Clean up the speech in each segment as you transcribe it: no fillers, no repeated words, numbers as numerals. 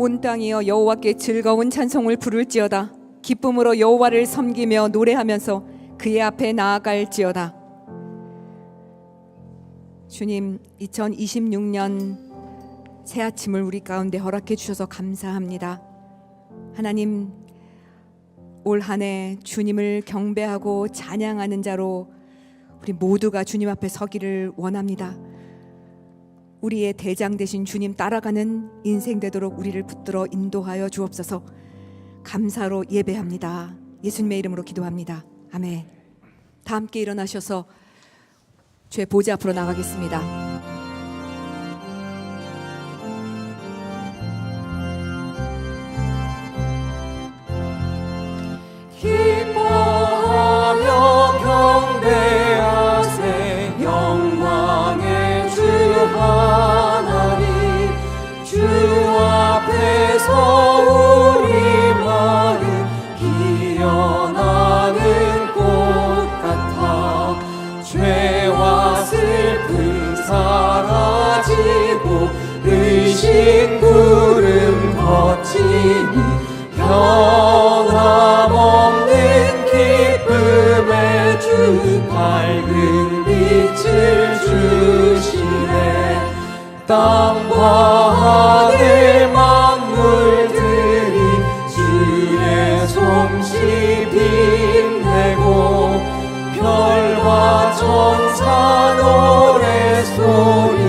온 땅이여 여호와께 즐거운 찬송을 부를지어다. 기쁨으로 여호와를 섬기며 노래하면서 그의 앞에 나아갈지어다. 주님, 2026년 새 아침을 우리 가운데 허락해 주셔서 감사합니다. 하나님, 올 한 해 주님을 경배하고 찬양하는 자로 우리 모두가 주님 앞에 서기를 원합니다. 우리의 대장 되신 주님 따라가는 인생 되도록 우리를 붙들어 인도하여 주옵소서. 감사로 예배합니다. 예수님의 이름으로 기도합니다. 아멘. 다 함께 일어나셔서 주의 보좌 앞으로 나가겠습니다. 기뻐하며 경배하세 영광의 주 하나님, 주 앞에서 우리 마음 기어나는 꽃 같아 죄와 슬픔 사라지고 의심 구름 거치니 변함없는 기쁨의 주 밝은 빛을 주시네. 땅과 하늘 만물들이 주의 솜씨 빛내고 별과 천사 노래소리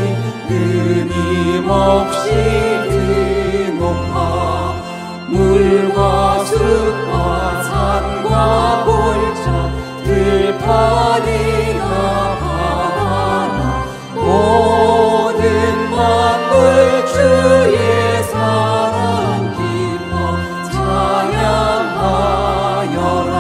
끊임없이 드높아 물과 숲과 산과 골짜 들판이나 바다나 모든 만물 주의 사랑 기뻐 찬양하여라.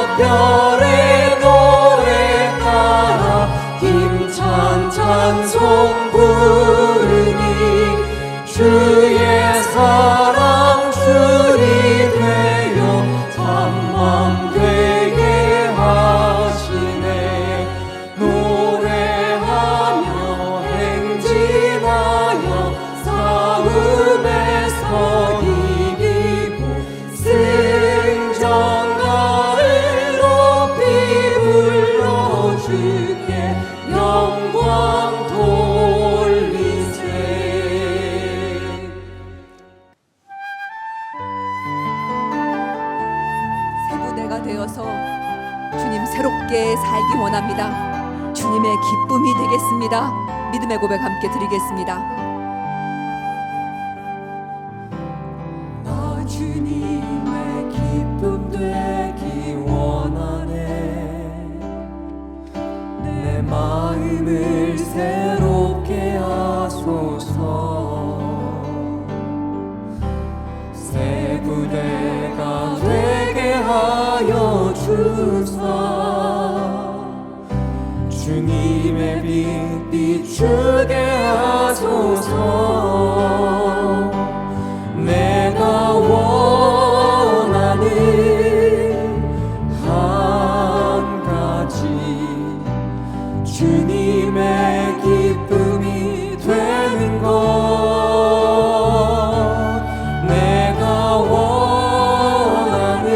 새벽별의 노래 따라 힘찬 찬송 부르니 주의 사랑 줄이 되어 잠만 되게 하시네. 노래하며 행진하여 싸움에서 이기고 승전가를 높이 불러 주께 영광 돌리세. 새부대가 되어서 주님 새롭게 살기 원합니다. 주님의 기쁨이 되겠습니다. 믿음의 고백 함께 드리겠습니다. 나 주님의 기쁨 되기 원하네. 내 마음을 새롭게 하소서. 새 부대가 되게 하여 주사. 주님의 빛 비추게 하소서. 내가 원하는 한 가지 주님의 기쁨이 되는 것. 내가 원하는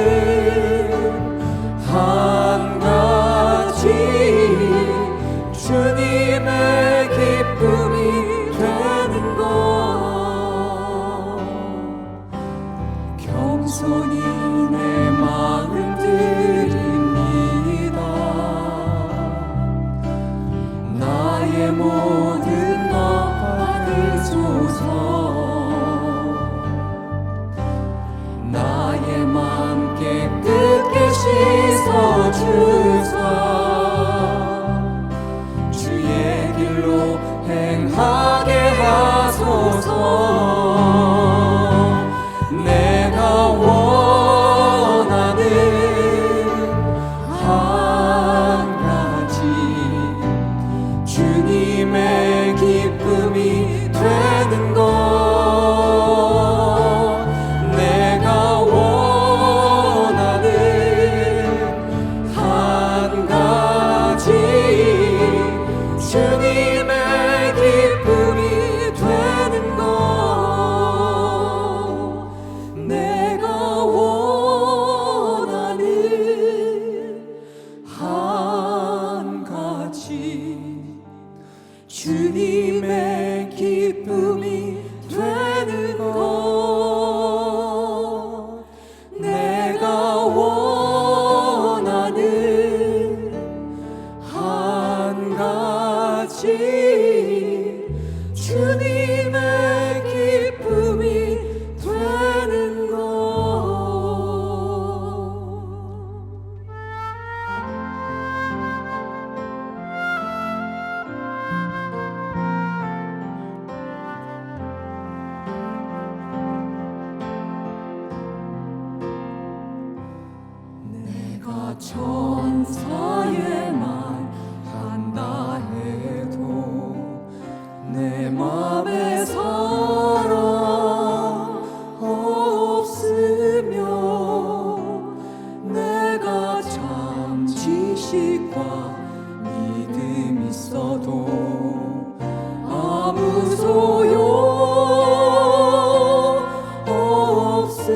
한 가지 주님의 기쁨이 되는 것. 겸손히 내 마음 드립니다. 나의 모든 것 받으소서. 나의 맘 깨끗게 씻어주사. 주의 길로 행하게 하소서. 내가 원하는 한 가지 주님의 기쁨이 되는 것. 내가 원하는 한 내가 원하는 한 가지 주님의 기쁨이 되는 것 내가 원하는 한 가지 주님의 기쁨이 되는 것 내가 천사의 말 한다 해도 내 맘에 사랑 없으며 내가 참 지식과 믿음 있어도 아무 소용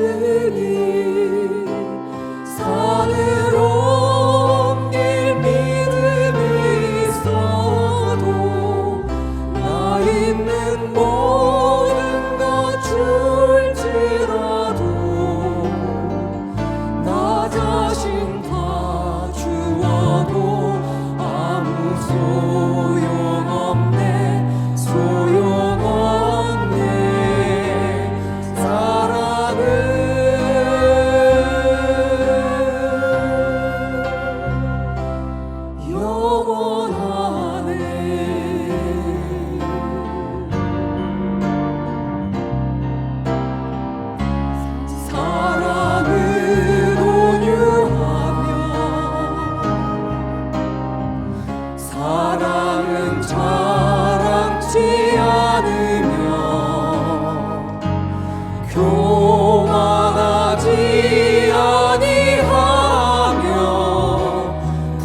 없으니 산으로 옮길 믿음이 있어도 나 있는 모든 것 줄지라도 나 자신 다 주어도 아무 소용없네 소용없네 사랑은 영원하네 사랑은 온유하며 사랑은 자랑치 않으며 교만하지 아니하며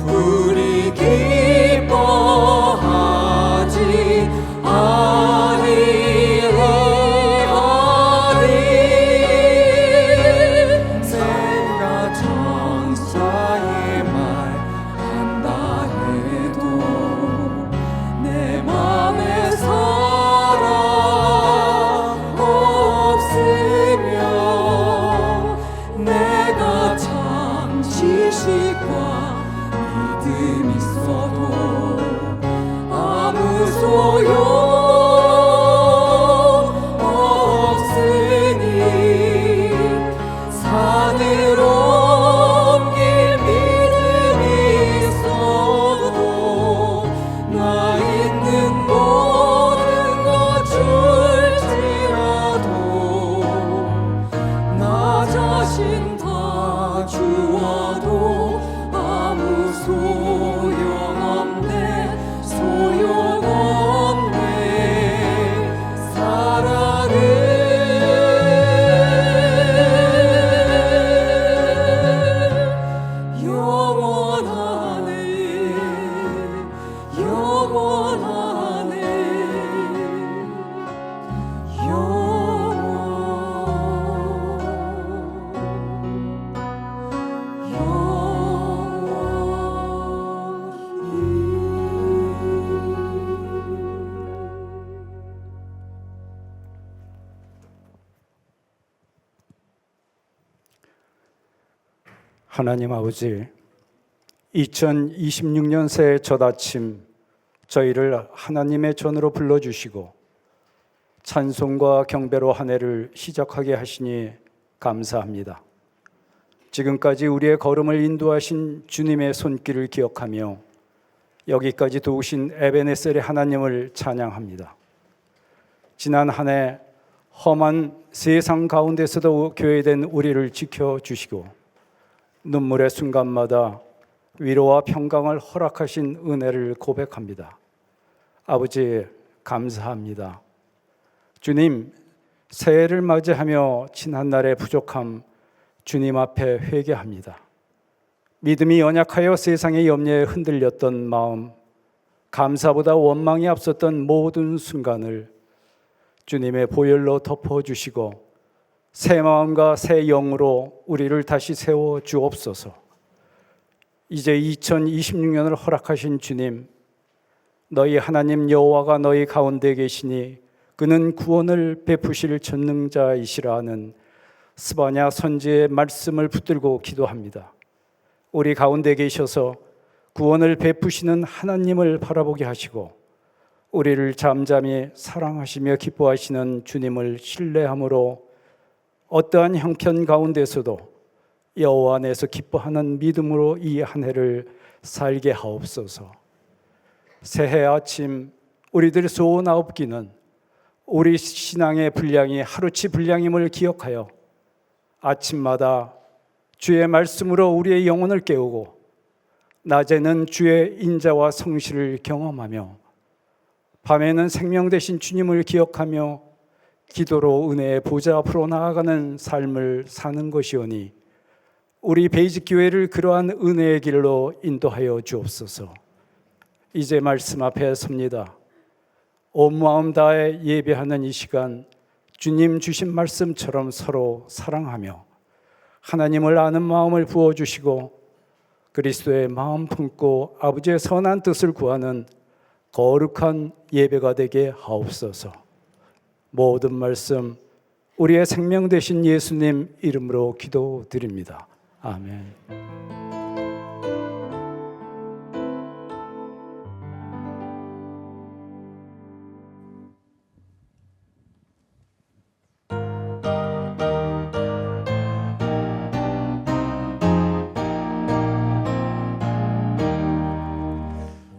불이 기뻐하지 아니하리 내가 천사의 말 한다 해도 내 맘에 사랑 없으며 내가 참 지식과 믿음 있어도 아무 소용 없으니 산으로 옮길 믿음이 있어도 나 있는 모든 것 줄지라도 나 자신 다 주어도 아무 소용없네 소용없네 사랑은 영원하네 영원하네 하나님 아버지, 2026년 새해 첫 아침 저희를 하나님의 전으로 불러주시고 찬송과 경배로 한 해를 시작하게 하시니 감사합니다. 지금까지 우리의 걸음을 인도하신 주님의 손길을 기억하며 여기까지 도우신 에베네셀의 하나님을 찬양합니다. 지난 한 해 험한 세상 가운데서도 교회된 우리를 지켜주시고 눈물의 순간마다 위로와 평강을 허락하신 은혜를 고백합니다. 아버지 감사합니다. 주님, 새해를 맞이하며 지난날의 부족함 주님 앞에 회개합니다. 믿음이 연약하여 세상의 염려에 흔들렸던 마음, 감사보다 원망이 앞섰던 모든 순간을 주님의 보혈로 덮어주시고 새 마음과 새 영으로 우리를 다시 세워 주옵소서. 이제 2026년을 허락하신 주님, 너희 하나님 여호와가 너희 가운데 계시니 그는 구원을 베푸실 전능자이시라 하는 스바냐 선지의 말씀을 붙들고 기도합니다. 우리 가운데 계셔서 구원을 베푸시는 하나님을 바라보게 하시고 우리를 잠잠히 사랑하시며 기뻐하시는 주님을 신뢰함으로 어떠한 형편 가운데서도 여호와 안에서 기뻐하는 믿음으로 이 한 해를 살게 하옵소서. 새해 아침 우리들의 소원아홉기는 우리 신앙의 분량이 하루치 분량임을 기억하여 아침마다 주의 말씀으로 우리의 영혼을 깨우고 낮에는 주의 인자와 성실을 경험하며 밤에는 생명 되신 주님을 기억하며 기도로 은혜의 보좌 앞으로 나아가는 삶을 사는 것이오니 우리 베이직 교회를 그러한 은혜의 길로 인도하여 주옵소서. 이제 말씀 앞에 섭니다. 온 마음 다해 예배하는 이 시간 주님 주신 말씀처럼 서로 사랑하며 하나님을 아는 마음을 부어주시고 그리스도의 마음 품고 아버지의 선한 뜻을 구하는 거룩한 예배가 되게 하옵소서. 모든 말씀 우리의 생명 되신 예수님 이름으로 기도드립니다. 아멘.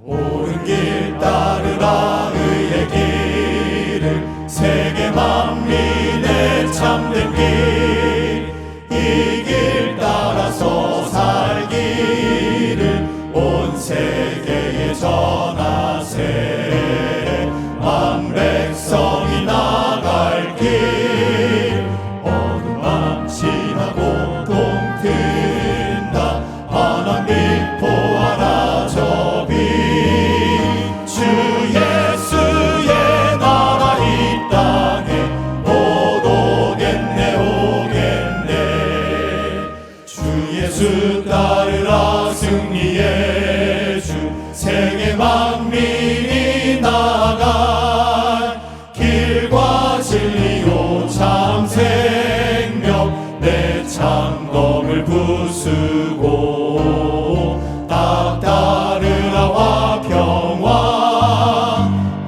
옳은 길 따르라 의의 길을 세계 만민의 참된 길 이 길 따라서 살기를 온 세계에 전하세 만 백성이 나갈 길 어둠 밤 지나고 동튼다 환한 빛 보아라 저비 주 예수의 나라 이 땅에 곧 오겠네 오겠네 주 예수 따르라 승리의 주 세계 만민이 나갈 길과 진리요 참 생명 내 창검을 부수고 딱 따르라 화평왕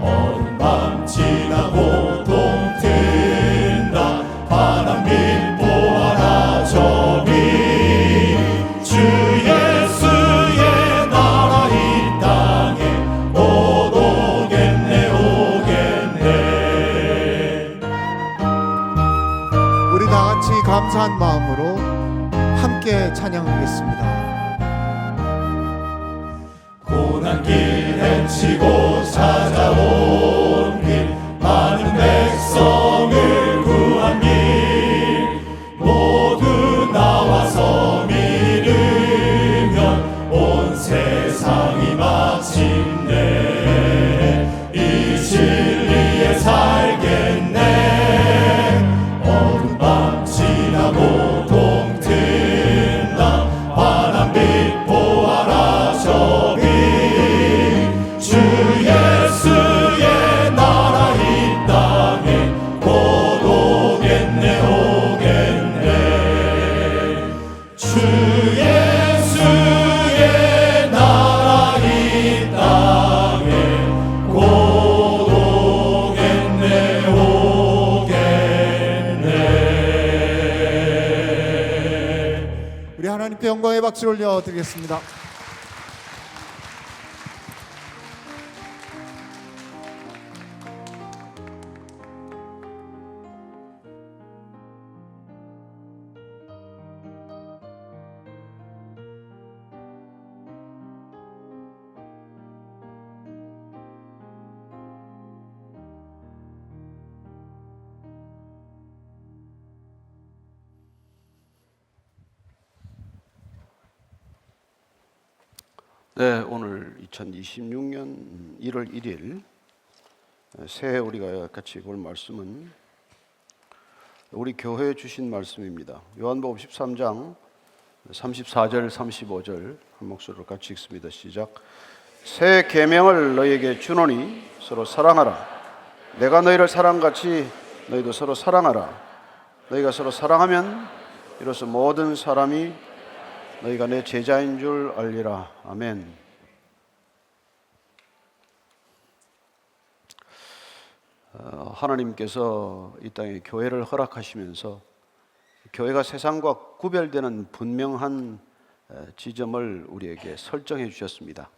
어둠 밤 지나고 동튼다 환한 빛 보아라 저비 주 예수의 나라 이 땅에 곧 오겠네 오겠네. 우리 다 같이 감사한 마음으로 함께 찬양하겠습니다. 고난 길 헤치고 찾아온 길 많은 백성을 구한 길 모두 나와서 믿으면 온 세상이 마침내 이 진리에 살겠네 어둠 밤 지나고 동튼다 환한 빛 보아라 저비 주 예수의 나라 이 땅에 곧 오겠네 오겠네 주 예수의 나라 이 땅에 곧 오겠네 오겠네. 우리 하나님께 영광의 박수 올려드리겠습니다. 네, 오늘 2026년 1월 1일 새해 우리가 같이 볼 말씀은 우리 교회에 주신 말씀입니다. 요한복음 13장 34절 35절 한 목소리로 같이 읽습니다. 시작. 새 계명을 너희에게 주노니 서로 사랑하라. 내가 너희를 사랑같이 너희도 서로 사랑하라. 너희가 서로 사랑하면 이로써 모든 사람이 너희가 내 제자인 줄 알리라. 아멘. 하나님께서 이 땅에 교회를 허락하시면서 교회가 세상과 구별되는 분명한 지점을 우리에게 설정해 주셨습니다.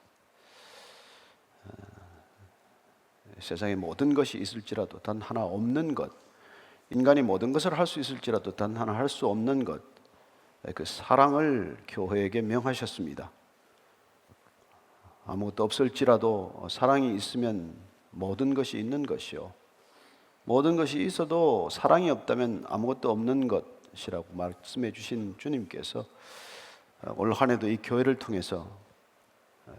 세상에 모든 것이 있을지라도 단 하나 없는 것, 인간이 모든 것을 할 수 있을지라도 단 하나 할 수 없는 것, 그 사랑을 교회에게 명하셨습니다. 아무것도 없을지라도 사랑이 있으면 모든 것이 있는 것이요, 모든 것이 있어도 사랑이 없다면 아무것도 없는 것이라고 말씀해 주신 주님께서 올 한 해도 이 교회를 통해서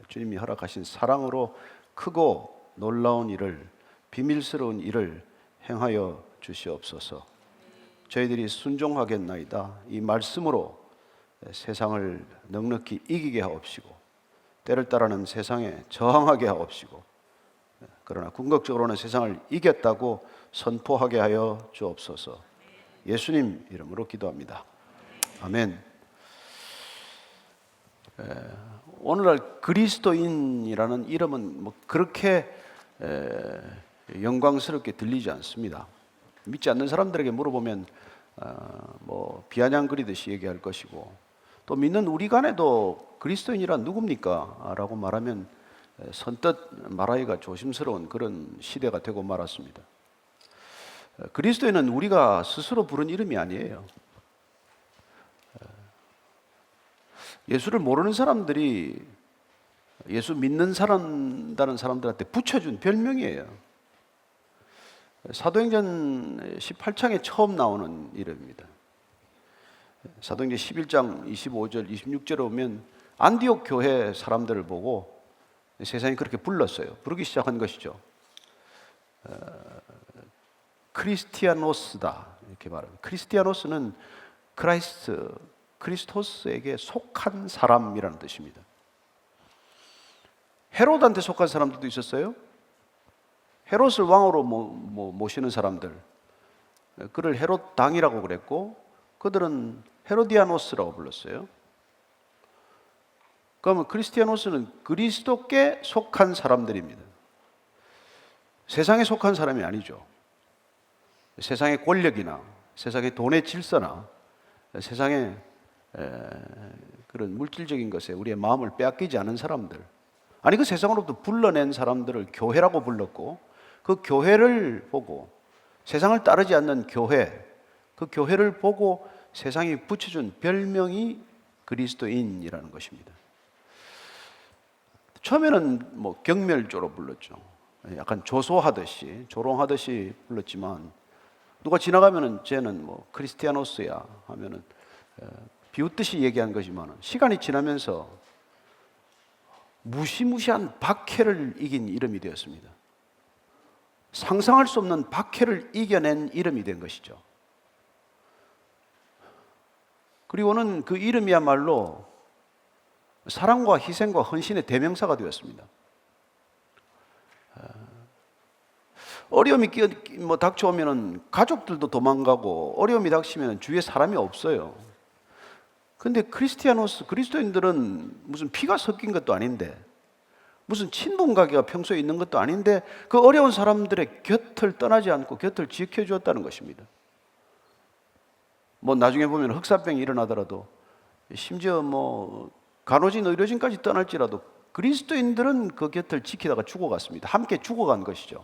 주님이 허락하신 사랑으로 크고 놀라운 일을, 비밀스러운 일을 행하여 주시옵소서. 저희들이 순종하겠나이다. 이 말씀으로 세상을 넉넉히 이기게 하옵시고 때를 따르는 세상에 저항하게 하옵시고, 그러나 궁극적으로는 세상을 이겼다고 선포하게 하여 주옵소서. 예수님 이름으로 기도합니다. 아멘. 오늘날 그리스도인이라는 이름은 뭐 그렇게 영광스럽게 들리지 않습니다. 믿지 않는 사람들에게 물어보면 뭐 비아냥거리듯이 얘기할 것이고, 또 믿는 우리 간에도 그리스도인이란 누굽니까? 라고 말하면 선뜻 말하기가 조심스러운 그런 시대가 되고 말았습니다. 그리스도인은 우리가 스스로 부른 이름이 아니에요. 예수를 모르는 사람들이 예수 믿는 사람다는 사람들한테 붙여준 별명이에요. 사도행전 18장에 처음 나오는 이름입니다. 사도행전 11장 25절 26절에 오면 안디옥 교회 사람들을 보고 세상이 그렇게 불렀어요. 부르기 시작한 것이죠. 크리스티아노스다 이렇게 말합니다. 크리스티아노스는 크리스토스에게 속한 사람이라는 뜻입니다. 헤롯한테 속한 사람들도 있었어요. 헤롯을 왕으로 모시는 사람들, 그를 헤롯 당이라고 그랬고, 그들은 헤로디아노스라고 불렀어요. 그러면 크리스티아노스는 그리스도께 속한 사람들입니다. 세상에 속한 사람이 아니죠. 세상의 권력이나 세상의 돈의 질서나 세상의 그런 물질적인 것에 우리의 마음을 빼앗기지 않은 사람들, 아니 그 세상으로부터 불러낸 사람들을 교회라고 불렀고, 그 교회를 보고 세상을 따르지 않는 교회, 그 교회를 보고 세상이 붙여준 별명이 그리스도인이라는 것입니다. 처음에는 뭐 경멸조로 불렀죠. 약간 조소하듯이, 조롱하듯이 불렀지만, 누가 지나가면은 쟤는 뭐 크리스티아노스야 하면은 비웃듯이 얘기한 거지만, 시간이 지나면서 무시무시한 박해를 이긴 이름이 되었습니다. 상상할 수 없는 박해를 이겨낸 이름이 된 것이죠. 그리고는 그 이름이야말로 사랑과 희생과 헌신의 대명사가 되었습니다. 어려움이 닥쳐오면 가족들도 도망가고, 어려움이 닥치면 주위에 사람이 없어요. 근데 그리스도인들은 무슨 피가 섞인 것도 아닌데, 무슨 친분관계가 평소에 있는 것도 아닌데, 그 어려운 사람들의 곁을 떠나지 않고 곁을 지켜주었다는 것입니다. 뭐 나중에 보면 흑사병이 일어나더라도, 심지어 뭐 간호진, 의료진까지 떠날지라도 그리스도인들은 그 곁을 지키다가 죽어갔습니다. 함께 죽어간 것이죠.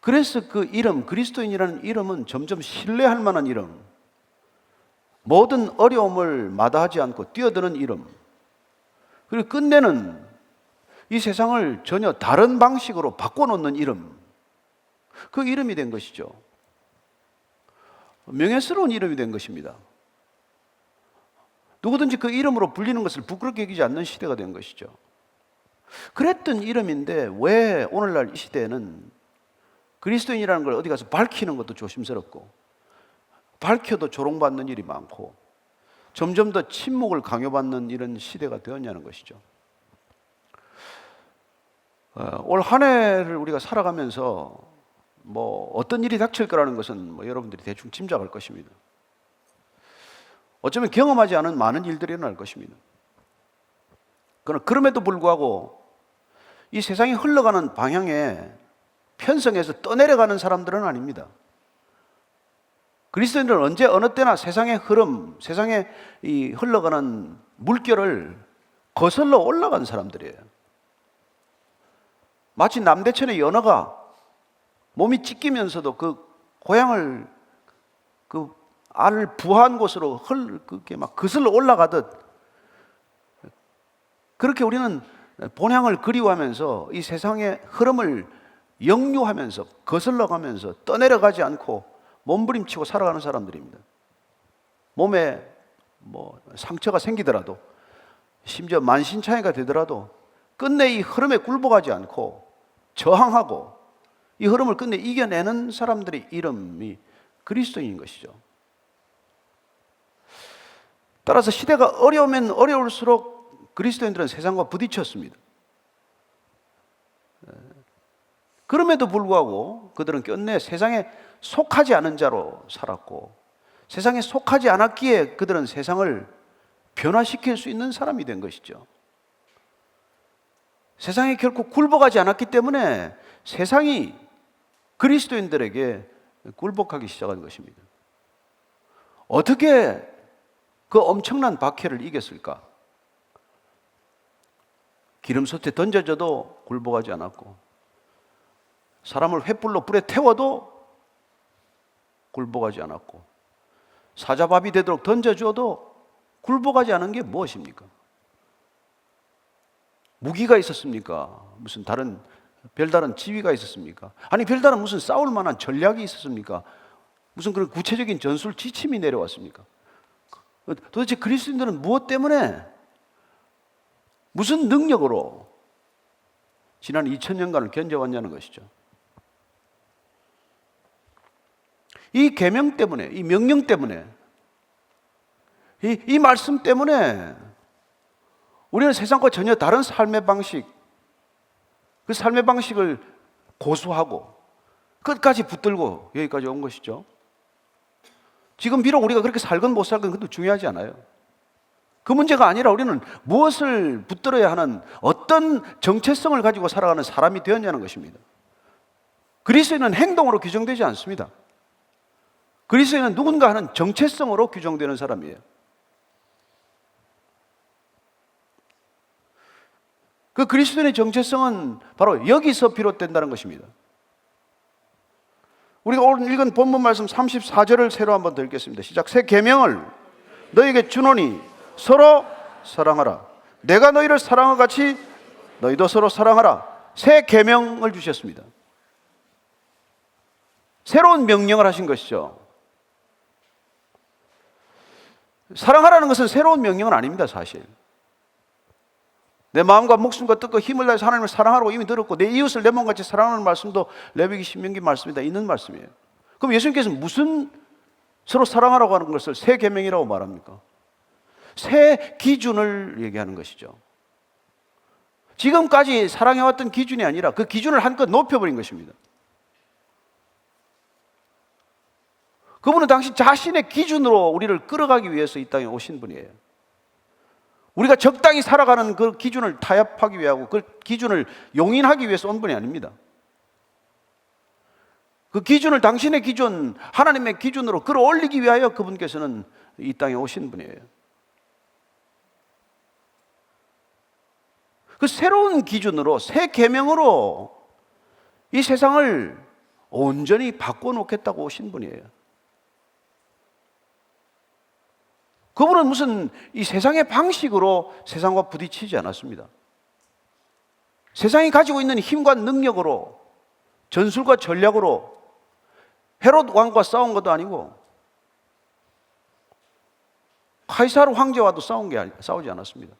그래서 그 이름, 그리스도인이라는 이름은 점점 신뢰할 만한 이름, 모든 어려움을 마다하지 않고 뛰어드는 이름, 그리고 끝내는 이 세상을 전혀 다른 방식으로 바꿔놓는 이름, 그 이름이 된 것이죠. 명예스러운 이름이 된 것입니다. 누구든지 그 이름으로 불리는 것을 부끄럽게 여기지 않는 시대가 된 것이죠. 그랬던 이름인데 왜 오늘날 이 시대에는 그리스도인이라는 걸 어디 가서 밝히는 것도 조심스럽고, 밝혀도 조롱받는 일이 많고, 점점 더 침묵을 강요받는 이런 시대가 되었냐는 것이죠. 올 한 해를 우리가 살아가면서 뭐 어떤 일이 닥칠 거라는 것은 뭐 여러분들이 대충 짐작할 것입니다. 어쩌면 경험하지 않은 많은 일들이 일어날 것입니다. 그러나 그럼에도 불구하고 이 세상이 흘러가는 방향에 편성해서 떠내려가는 사람들은 아닙니다. 그리스도인들은 언제 어느 때나 세상의 흐름, 세상의 이 흘러가는 물결을 거슬러 올라간 사람들이에요. 마치 남대천의 연어가 몸이 찢기면서도 그 고향을, 그 알을 부화한 곳으로 그렇게 막 거슬러 올라가듯, 그렇게 우리는 본향을 그리워하면서 이 세상의 흐름을 역류하면서 거슬러 가면서 떠내려가지 않고 몸부림치고 살아가는 사람들입니다. 몸에 뭐 상처가 생기더라도, 심지어 만신창이가 되더라도 끝내 이 흐름에 굴복하지 않고 저항하고 이 흐름을 끝내 이겨내는 사람들의 이름이 그리스도인인 것이죠. 따라서 시대가 어려우면 어려울수록 그리스도인들은 세상과 부딪혔습니다. 그럼에도 불구하고 그들은 끝내 세상에 속하지 않은 자로 살았고, 세상에 속하지 않았기에 그들은 세상을 변화시킬 수 있는 사람이 된 것이죠. 세상에 결코 굴복하지 않았기 때문에 세상이 그리스도인들에게 굴복하기 시작한 것입니다. 어떻게 그 엄청난 박해를 이겼을까? 기름솥에 던져져도 굴복하지 않았고, 사람을 횃불로 불에 태워도 굴복하지 않았고, 사자밥이 되도록 던져주어도 굴복하지 않은 게 무엇입니까? 무기가 있었습니까? 무슨 다른 별다른 지위가 있었습니까? 아니 별다른 무슨 싸울 만한 전략이 있었습니까? 무슨 그런 구체적인 전술 지침이 내려왔습니까? 도대체 그리스도인들은 무엇 때문에, 무슨 능력으로 지난 2000년간을 견뎌왔냐는 것이죠. 이 계명 때문에, 이 명령 때문에, 이 말씀 때문에 우리는 세상과 전혀 다른 삶의 방식, 그 삶의 방식을 고수하고 끝까지 붙들고 여기까지 온 것이죠. 지금 비록 우리가 그렇게 살건 못 살건 그것도 중요하지 않아요. 그 문제가 아니라 우리는 무엇을 붙들어야 하는, 어떤 정체성을 가지고 살아가는 사람이 되었냐는 것입니다. 그리스도인은 행동으로 규정되지 않습니다. 그리스도인은 누군가 하는 정체성으로 규정되는 사람이에요. 그 그리스도인의 정체성은 바로 여기서 비롯된다는 것입니다. 우리가 오늘 읽은 본문 말씀 34절을 새로 한번 더 읽겠습니다. 시작. 새 계명을 너희에게 주노니 서로 사랑하라. 내가 너희를 사랑한 것 같이 너희도 서로 사랑하라. 새 계명을 주셨습니다. 새로운 명령을 하신 것이죠. 사랑하라는 것은 새로운 명령은 아닙니다, 사실. 내 마음과 목숨과 뜻과 힘을 다해서 하나님을 사랑하라고 이미 들었고, 내 이웃을 내 몸같이 사랑하는 말씀도 레위기 신명기 말씀이다, 있는 말씀이에요. 그럼 예수님께서는 무슨 서로 사랑하라고 하는 것을 새 계명이라고 말합니까? 새 기준을 얘기하는 것이죠. 지금까지 사랑해왔던 기준이 아니라 그 기준을 한껏 높여버린 것입니다. 그분은 당시 자신의 기준으로 우리를 끌어가기 위해서 이 땅에 오신 분이에요. 우리가 적당히 살아가는 그 기준을 타협하기 위하고 그 기준을 용인하기 위해서 온 분이 아닙니다. 그 기준을 당신의 기준, 하나님의 기준으로 끌어올리기 위하여 그분께서는 이 땅에 오신 분이에요. 그 새로운 기준으로, 새 계명으로 이 세상을 온전히 바꿔놓겠다고 오신 분이에요. 그분은 무슨 이 세상의 방식으로 세상과 부딪히지 않았습니다. 세상이 가지고 있는 힘과 능력으로, 전술과 전략으로 헤롯 왕과 싸운 것도 아니고 카이사르 황제와도 싸우지 않았습니다.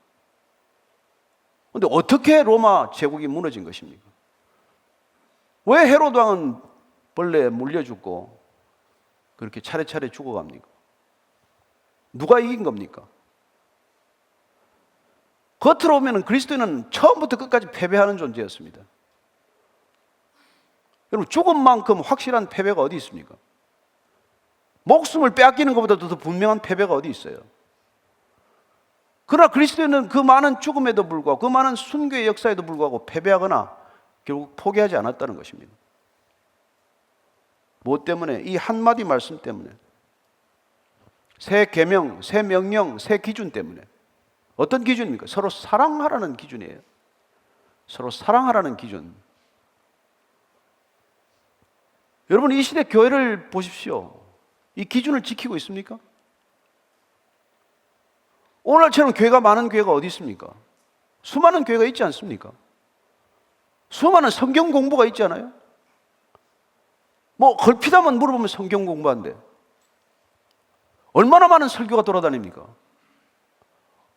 그런데 어떻게 로마 제국이 무너진 것입니까? 왜 헤롯 왕은 벌레에 물려 죽고 그렇게 차례차례 죽어갑니까? 누가 이긴 겁니까? 겉으로 보면 그리스도인은 처음부터 끝까지 패배하는 존재였습니다. 여러분, 죽음만큼 확실한 패배가 어디 있습니까? 목숨을 빼앗기는 것보다도 더 분명한 패배가 어디 있어요? 그러나 그리스도인은 그 많은 죽음에도 불구하고 그 많은 순교의 역사에도 불구하고 패배하거나 결국 포기하지 않았다는 것입니다. 무엇 때문에? 이 한마디 말씀 때문에. 새 계명, 새 명령, 새 기준 때문에. 어떤 기준입니까? 서로 사랑하라는 기준이에요. 서로 사랑하라는 기준. 여러분, 이 시대 교회를 보십시오. 이 기준을 지키고 있습니까? 오늘처럼 교회가 많은 교회가 어디 있습니까? 수많은 교회가 있지 않습니까? 수많은 성경 공부가 있지 않아요? 뭐 걸핏하면 물어보면 성경 공부한대. 얼마나 많은 설교가 돌아다닙니까?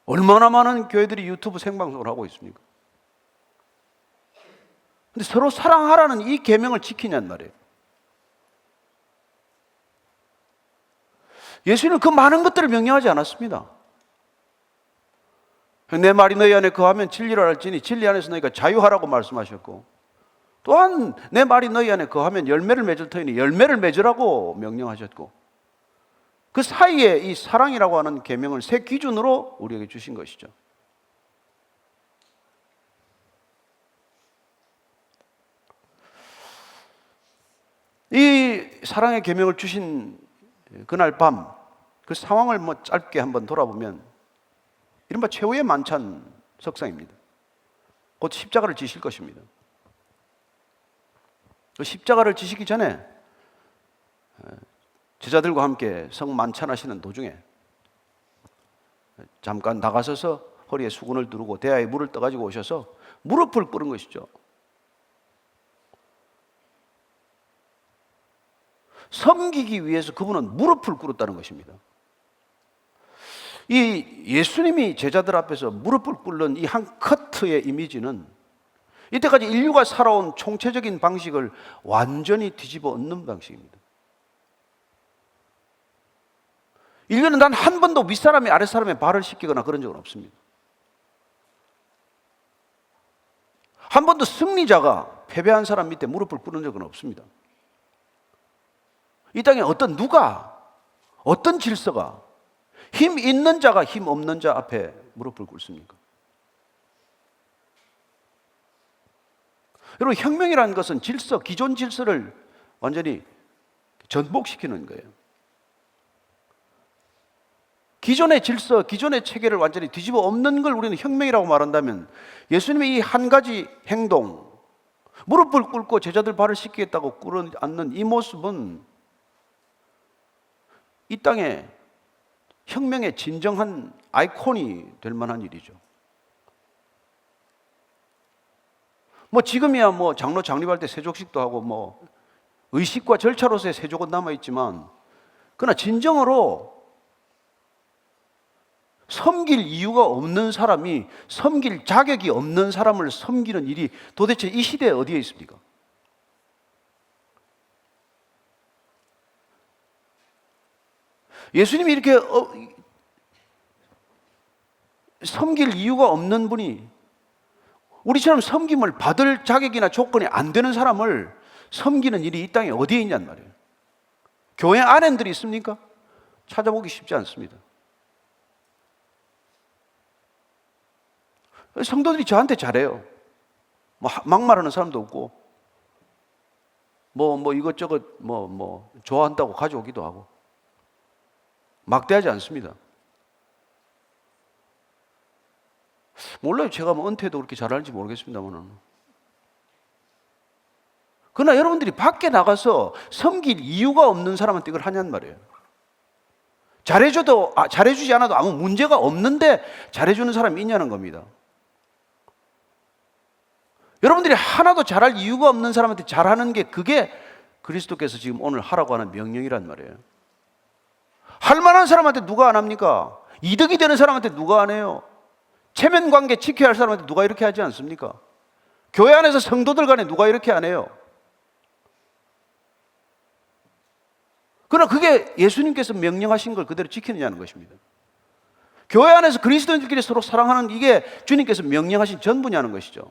얼마나 많은 교회들이 유튜브 생방송을 하고 있습니까? 근데 서로 사랑하라는 이 계명을 지키냔 말이에요. 예수님은 그 많은 것들을 명령하지 않았습니다. 내 말이 너희 안에 거하면 진리를 알지니 진리 안에서 너희가 자유하라고 말씀하셨고, 또한 내 말이 너희 안에 거하면 열매를 맺을 터이니 열매를 맺으라고 명령하셨고, 그 사이에 이 사랑이라고 하는 계명을 새 기준으로 우리에게 주신 것이죠. 이 사랑의 계명을 주신 그날 밤, 그 상황을 뭐 짧게 한번 돌아보면 이른바 최후의 만찬 석상입니다. 곧 십자가를 지실 것입니다. 그 십자가를 지시기 전에 제자들과 함께 성만찬하시는 도중에 잠깐 나가서서 허리에 수건을 두르고 대야에 물을 떠가지고 오셔서 무릎을 꿇은 것이죠. 섬기기 위해서 그분은 무릎을 꿇었다는 것입니다. 이 예수님이 제자들 앞에서 무릎을 꿇는 이 한 커트의 이미지는 이때까지 인류가 살아온 총체적인 방식을 완전히 뒤집어 엎는 방식입니다. 인류는 단 한 번도 윗사람이 아랫사람의 발을 씻기거나 그런 적은 없습니다. 한 번도 승리자가 패배한 사람 밑에 무릎을 꿇은 적은 없습니다. 이 땅에 어떤 누가, 어떤 질서가 힘 있는 자가 힘 없는 자 앞에 무릎을 꿇습니까? 여러분, 혁명이라는 것은 질서, 기존 질서를 완전히 전복시키는 거예요. 기존의 질서, 기존의 체계를 완전히 뒤집어 엎는 걸 우리는 혁명이라고 말한다면, 예수님의 이 한 가지 행동, 무릎을 꿇고 제자들 발을 씻기겠다고 꿇어앉는 이 모습은 이 땅에 혁명의 진정한 아이콘이 될 만한 일이죠. 뭐 지금이야 뭐 장로 장립할 때 세족식도 하고 뭐 의식과 절차로서의 세족은 남아있지만, 그러나 진정으로 섬길 이유가 없는 사람이, 섬길 자격이 없는 사람을 섬기는 일이 도대체 이 시대에 어디에 있습니까? 예수님이 이렇게 섬길 이유가 없는 분이 우리처럼 섬김을 받을 자격이나 조건이 안 되는 사람을 섬기는 일이 이 땅에 어디에 있냔 말이에요. 교회 안엔들이 있습니까? 찾아보기 쉽지 않습니다. 성도들이 저한테 잘해요. 뭐 막말하는 사람도 없고, 뭐 이것저것 뭐 좋아한다고 가져오기도 하고, 막대하지 않습니다. 몰라요. 제가 뭐 은퇴도 그렇게 잘하는지 모르겠습니다만은. 그러나 여러분들이 밖에 나가서 섬길 이유가 없는 사람한테 이걸 하냔 말이에요. 잘해주지 않아도 아무 문제가 없는데 잘해주는 사람이 있냐는 겁니다. 여러분들이 하나도 잘할 이유가 없는 사람한테 잘하는 게, 그게 그리스도께서 지금 오늘 하라고 하는 명령이란 말이에요. 할 만한 사람한테 누가 안 합니까? 이득이 되는 사람한테 누가 안 해요? 체면 관계 지켜야 할 사람한테 누가 이렇게 하지 않습니까? 교회 안에서 성도들 간에 누가 이렇게 안 해요? 그러나 그게 예수님께서 명령하신 걸 그대로 지키느냐는 것입니다. 교회 안에서 그리스도인들끼리 서로 사랑하는 이게 주님께서 명령하신 전부냐는 것이죠.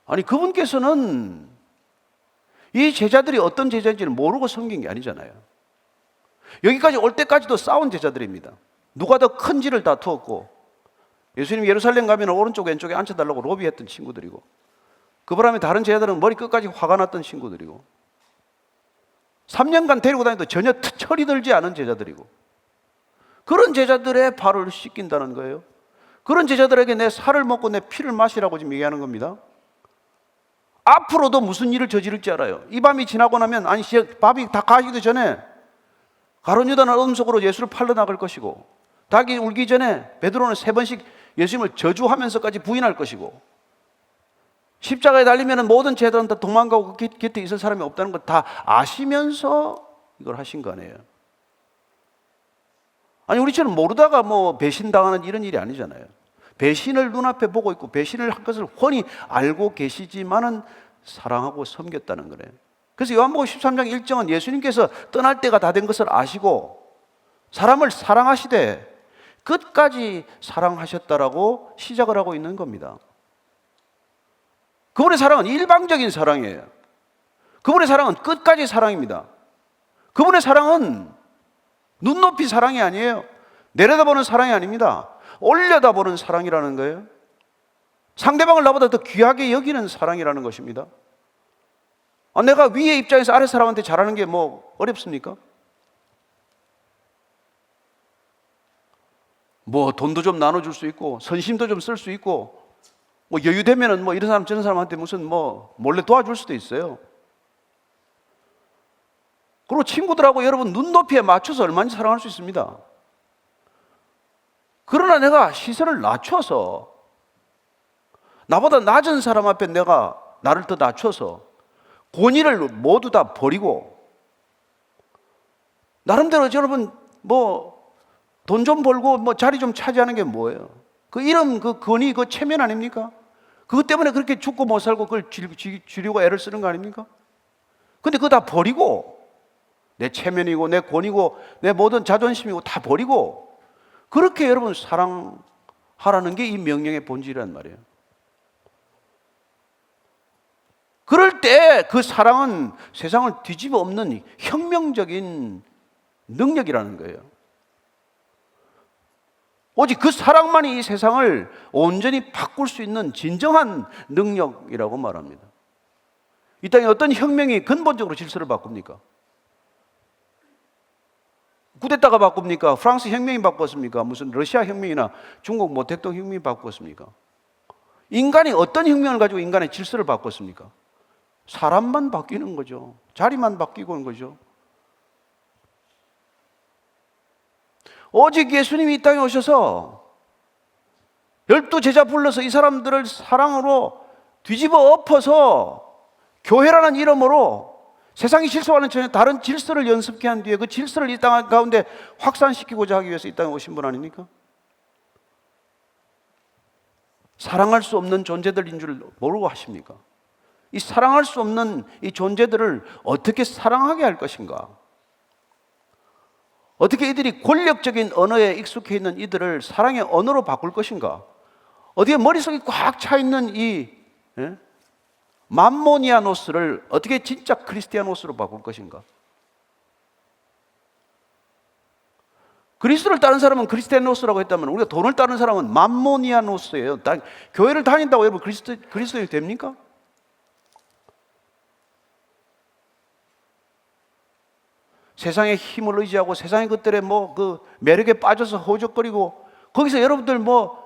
아니, 그분께서는 이 제자들이 어떤 제자인지를 모르고 섬긴 게 아니잖아요. 여기까지 올 때까지도 싸운 제자들입니다. 누가 더 큰지를 다투었고, 예수님 예루살렘 가면 오른쪽 왼쪽에 앉혀달라고 로비했던 친구들이고, 그 바람에 다른 제자들은 머리 끝까지 화가 났던 친구들이고, 3년간 데리고 다니도 전혀 철이 들지 않은 제자들이고, 그런 제자들의 발을 씻긴다는 거예요. 그런 제자들에게 내 살을 먹고 내 피를 마시라고 지금 얘기하는 겁니다. 앞으로도 무슨 일을 저지를지 알아요. 이 밤이 지나고 나면, 아니 밤이 다 가시기 전에 가룟 유다는 어둠 속으로 예수를 팔러 나갈 것이고, 닭이 울기 전에 베드로는 3번씩 예수님을 저주하면서까지 부인할 것이고, 십자가에 달리면 모든 제자들은 다 도망가고 그 곁에 있을 사람이 없다는 걸 다 아시면서 이걸 하신 거 아니에요. 아니, 우리처럼 모르다가 뭐 배신당하는 이런 일이 아니잖아요. 배신을 눈앞에 보고 있고 배신을 한 것을 훤히 알고 계시지만은 사랑하고 섬겼다는 거래요. 그래서 요한복음 13장 1절은 예수님께서 떠날 때가 다 된 것을 아시고 사람을 사랑하시되 끝까지 사랑하셨다라고 시작을 하고 있는 겁니다. 그분의 사랑은 일방적인 사랑이에요. 그분의 사랑은 끝까지 사랑입니다. 그분의 사랑은 눈높이 사랑이 아니에요. 내려다보는 사랑이 아닙니다. 올려다보는 사랑이라는 거예요. 상대방을 나보다 더 귀하게 여기는 사랑이라는 것입니다. 내가 위의 입장에서 아래 사람한테 잘하는 게 뭐 어렵습니까? 뭐 돈도 좀 나눠줄 수 있고 선심도 좀 쓸 수 있고 뭐 여유되면은 뭐 이런 사람 저런 사람한테 무슨 뭐 몰래 도와줄 수도 있어요. 그리고 친구들하고 여러분 눈높이에 맞춰서 얼마든지 사랑할 수 있습니다. 그러나 내가 시선을 낮춰서 나보다 낮은 사람 앞에 내가 나를 더 낮춰서 권위를 모두 다 버리고 나름대로 여러분 뭐 돈 좀 벌고 뭐 자리 좀 차지하는 게 뭐예요? 그 이름 그 권위 그 체면 아닙니까? 그것 때문에 그렇게 죽고 못 살고 그걸 주려고 애를 쓰는 거 아닙니까? 근데 그거 다 버리고 내 체면이고 내 권위고 내 모든 자존심이고 다 버리고 그렇게 여러분 사랑하라는 게 이 명령의 본질이란 말이에요. 그럴 때 그 사랑은 세상을 뒤집어 엎는 혁명적인 능력이라는 거예요. 오직 그 사랑만이 이 세상을 온전히 바꿀 수 있는 진정한 능력이라고 말합니다. 이 땅에 어떤 혁명이 근본적으로 질서를 바꿉니까? 쿠데타가 바꿉니까? 프랑스 혁명이 바꿨습니까? 무슨 러시아 혁명이나 중국 모택동 혁명이 바꿨습니까? 인간이 어떤 혁명을 가지고 인간의 질서를 바꿨습니까? 사람만 바뀌는 거죠. 자리만 바뀌고 있는 거죠. 오직 예수님이 이 땅에 오셔서 12 제자 불러서 이 사람들을 사랑으로 뒤집어 엎어서 교회라는 이름으로 세상이 질서와는 전혀 다른 질서를 연습케 한 뒤에 그 질서를 이 땅 가운데 확산시키고자 하기 위해서 이 땅에 오신 분 아닙니까? 사랑할 수 없는 존재들인 줄 모르고 하십니까? 이 사랑할 수 없는 이 존재들을 어떻게 사랑하게 할 것인가? 어떻게 이들이 권력적인 언어에 익숙해 있는 이들을 사랑의 언어로 바꿀 것인가? 어떻게 머릿속에 꽉 차 있는 이 맘모니아노스를 어떻게 진짜 크리스티아노스로 바꿀 것인가? 그리스도를 따르는 사람은 크리스티아노스라고 했다면 우리가 돈을 따르는 사람은 맘모니아노스예요. 교회를 다닌다고 여러분 그리스도인이 됩니까? 세상의 힘을 의지하고 세상의 것들에 뭐 그 매력에 빠져서 허우적거리고 거기서 여러분들 뭐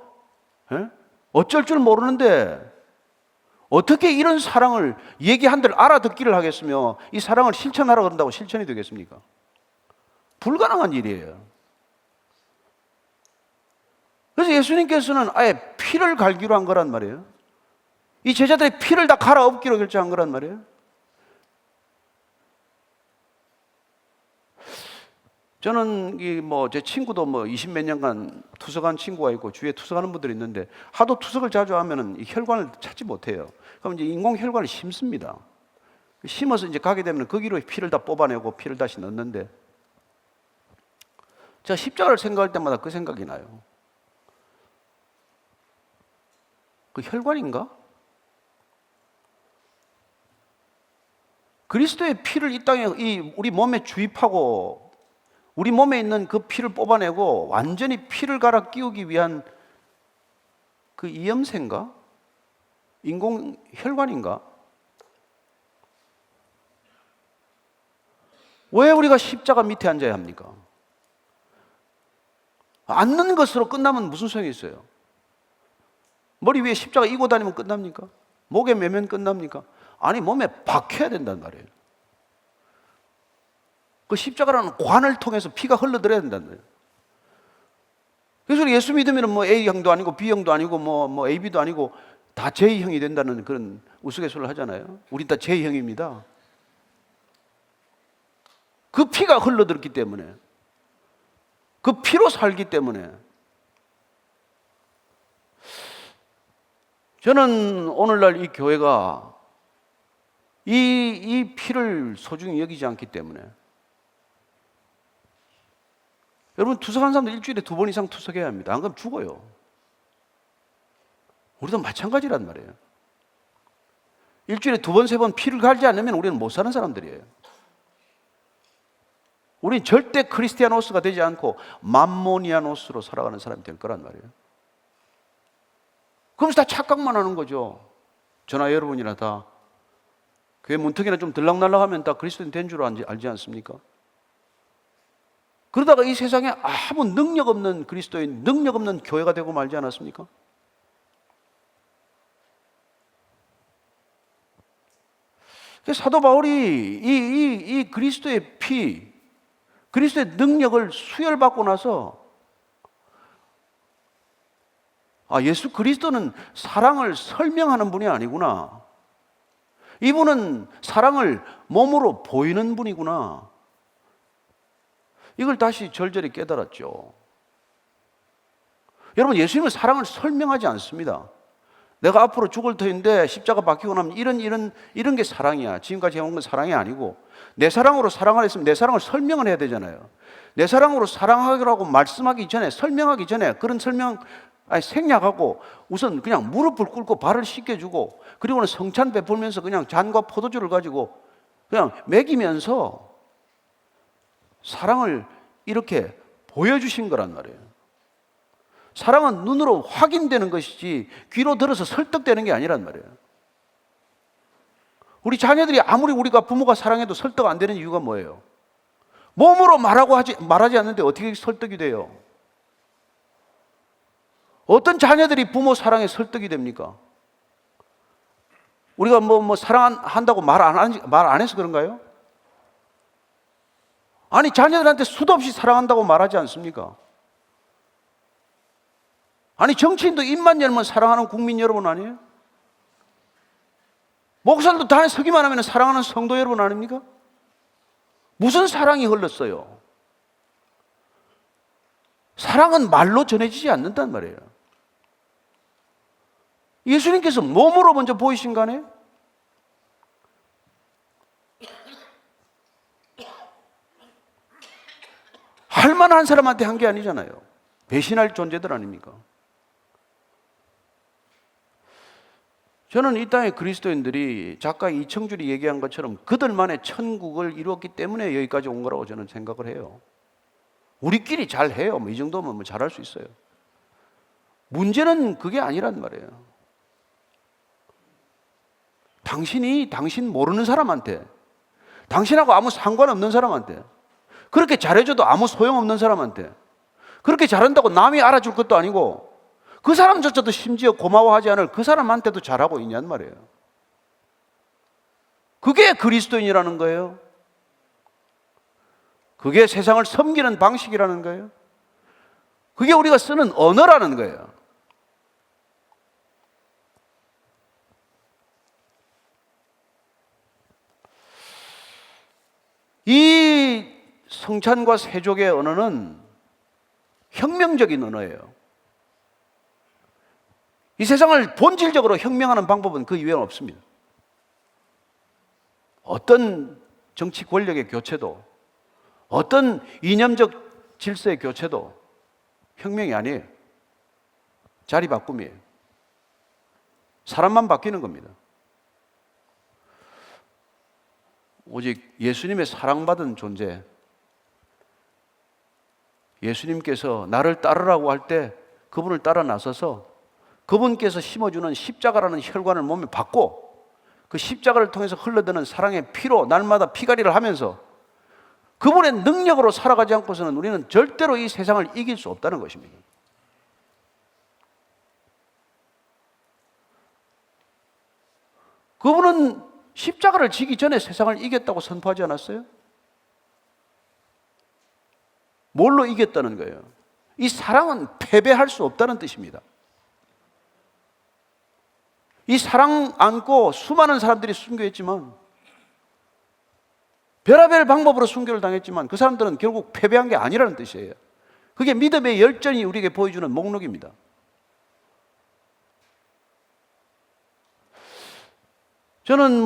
어쩔 줄 모르는데 어떻게 이런 사랑을 얘기한들 알아듣기를 하겠으며 이 사랑을 실천하라 그런다고 실천이 되겠습니까? 불가능한 일이에요. 그래서 예수님께서는 아예 피를 갈기로 한 거란 말이에요. 이 제자들의 피를 다 갈아엎기로 결정한 거란 말이에요. 저는 제 친구도 20몇 년간 투석한 친구가 있고 주위에 투석하는 분들이 있는데 하도 투석을 자주 하면은 이 혈관을 찾지 못해요. 그럼 이제 인공 혈관을 심습니다. 심어서 이제 가게 되면 거기로 피를 다 뽑아내고 피를 다시 넣는데, 제가 십자가를 생각할 때마다 그 생각이 나요. 그 혈관인가? 그리스도의 피를 이 땅에 우리 몸에 주입하고 우리 몸에 있는 그 피를 뽑아내고 완전히 피를 갈아 끼우기 위한 그 이염새인가? 인공 혈관인가? 왜 우리가 십자가 밑에 앉아야 합니까? 앉는 것으로 끝나면 무슨 소용이 있어요? 머리 위에 십자가 이고 다니면 끝납니까? 목에 매면 끝납니까? 아니, 몸에 박혀야 된단 말이에요. 그 십자가라는 관을 통해서 피가 흘러들어야 된단 말이에요. 그래서 우리 예수 믿으면 뭐 A형도 아니고 B형도 아니고 뭐 AB도 아니고 다 J형이 된다는 그런 우스갯소리를 하잖아요. 우린 다 J형입니다. 그 피가 흘러들었기 때문에, 그 피로 살기 때문에. 저는 오늘날 이 교회가 이 피를 소중히 여기지 않기 때문에, 여러분, 투석한 사람들 일주일에 2번 이상 투석해야 합니다. 안 그러면 죽어요. 우리도 마찬가지란 말이에요. 일주일에 2번, 3번 피를 갈지 않으면 우리는 못 사는 사람들이에요. 우리는 절대 크리스티아노스가 되지 않고 맘모니아노스로 살아가는 사람이 될 거란 말이에요. 그러면서 다 착각만 하는 거죠. 저나 여러분이나 다 교회 문턱이나 좀 들락날락하면 다 그리스도인 된 줄 알지 않습니까? 그러다가 이 세상에 아무 능력 없는 그리스도인, 능력 없는 교회가 되고 말지 않았습니까? 사도 바울이 이 그리스도의 피, 그리스도의 능력을 수혈받고 나서, 예수 그리스도는 사랑을 설명하는 분이 아니구나. 이분은 사랑을 몸으로 보이는 분이구나. 이걸 다시 절절히 깨달았죠. 여러분, 예수님은 사랑을 설명하지 않습니다. 내가 앞으로 죽을 터인데 십자가 박히고 나면 이런 게 사랑이야. 지금까지 해온 건 사랑이 아니고, 내 사랑으로 사랑하려 했으면 내 사랑을 설명을 해야 되잖아요. 내 사랑으로 사랑하라고 말씀하기 전에, 설명하기 전에 그런 생략하고 우선 그냥 무릎을 꿇고 발을 씻겨주고, 그리고는 성찬 베풀면서 그냥 잔과 포도주를 가지고 그냥 먹이면서 사랑을 이렇게 보여주신 거란 말이에요. 사랑은 눈으로 확인되는 것이지 귀로 들어서 설득되는 게 아니란 말이에요. 우리 자녀들이 아무리 우리가 부모가 사랑해도 설득 안 되는 이유가 뭐예요? 몸으로 말하지 않는데 어떻게 설득이 돼요? 어떤 자녀들이 부모 사랑에 설득이 됩니까? 우리가 뭐 사랑한다고 말 안 해서 그런가요? 아니, 자녀들한테 수도 없이 사랑한다고 말하지 않습니까? 아니, 정치인도 입만 열면 사랑하는 국민 여러분 아니에요? 목사들도 단에 서기만 하면 사랑하는 성도 여러분 아닙니까? 무슨 사랑이 흘렀어요? 사랑은 말로 전해지지 않는단 말이에요. 예수님께서 몸으로 먼저 보이신 거 아니에요? 할 만한 사람한테 한 게 아니잖아요. 배신할 존재들 아닙니까? 저는 이 땅의 그리스도인들이 작가 이청줄이 얘기한 것처럼 그들만의 천국을 이루었기 때문에 여기까지 온 거라고 저는 생각을 해요. 우리끼리 잘해요. 이 정도면 잘할 수 있어요. 문제는 그게 아니란 말이에요. 당신이 당신 모르는 사람한테, 당신하고 아무 상관없는 사람한테, 그렇게 잘해줘도 아무 소용없는 사람한테, 그렇게 잘한다고 남이 알아줄 것도 아니고 그 사람조차도 심지어 고마워하지 않을 그 사람한테도 잘하고 있냔 말이에요. 그게 그리스도인이라는 거예요. 그게 세상을 섬기는 방식이라는 거예요. 그게 우리가 쓰는 언어라는 거예요. 이 성찬과 세족의 언어는 혁명적인 언어예요. 이 세상을 본질적으로 혁명하는 방법은 그 이외에는 없습니다. 어떤 정치 권력의 교체도, 어떤 이념적 질서의 교체도 혁명이 아니에요. 자리 바꿈이에요. 사람만 바뀌는 겁니다. 오직 예수님의 사랑받은 존재, 예수님께서 나를 따르라고 할 때 그분을 따라 나서서 그분께서 심어주는 십자가라는 혈관을 몸에 받고 그 십자가를 통해서 흘러드는 사랑의 피로 날마다 피가리를 하면서 그분의 능력으로 살아가지 않고서는 우리는 절대로 이 세상을 이길 수 없다는 것입니다. 그분은 십자가를 지기 전에 세상을 이겼다고 선포하지 않았어요? 뭘로 이겼다는 거예요? 이 사랑은 패배할 수 없다는 뜻입니다. 이 사랑 안고 수많은 사람들이 순교했지만, 별의별 방법으로 순교를 당했지만 그 사람들은 결국 패배한 게 아니라는 뜻이에요. 그게 믿음의 열전이 우리에게 보여주는 목록입니다. 저는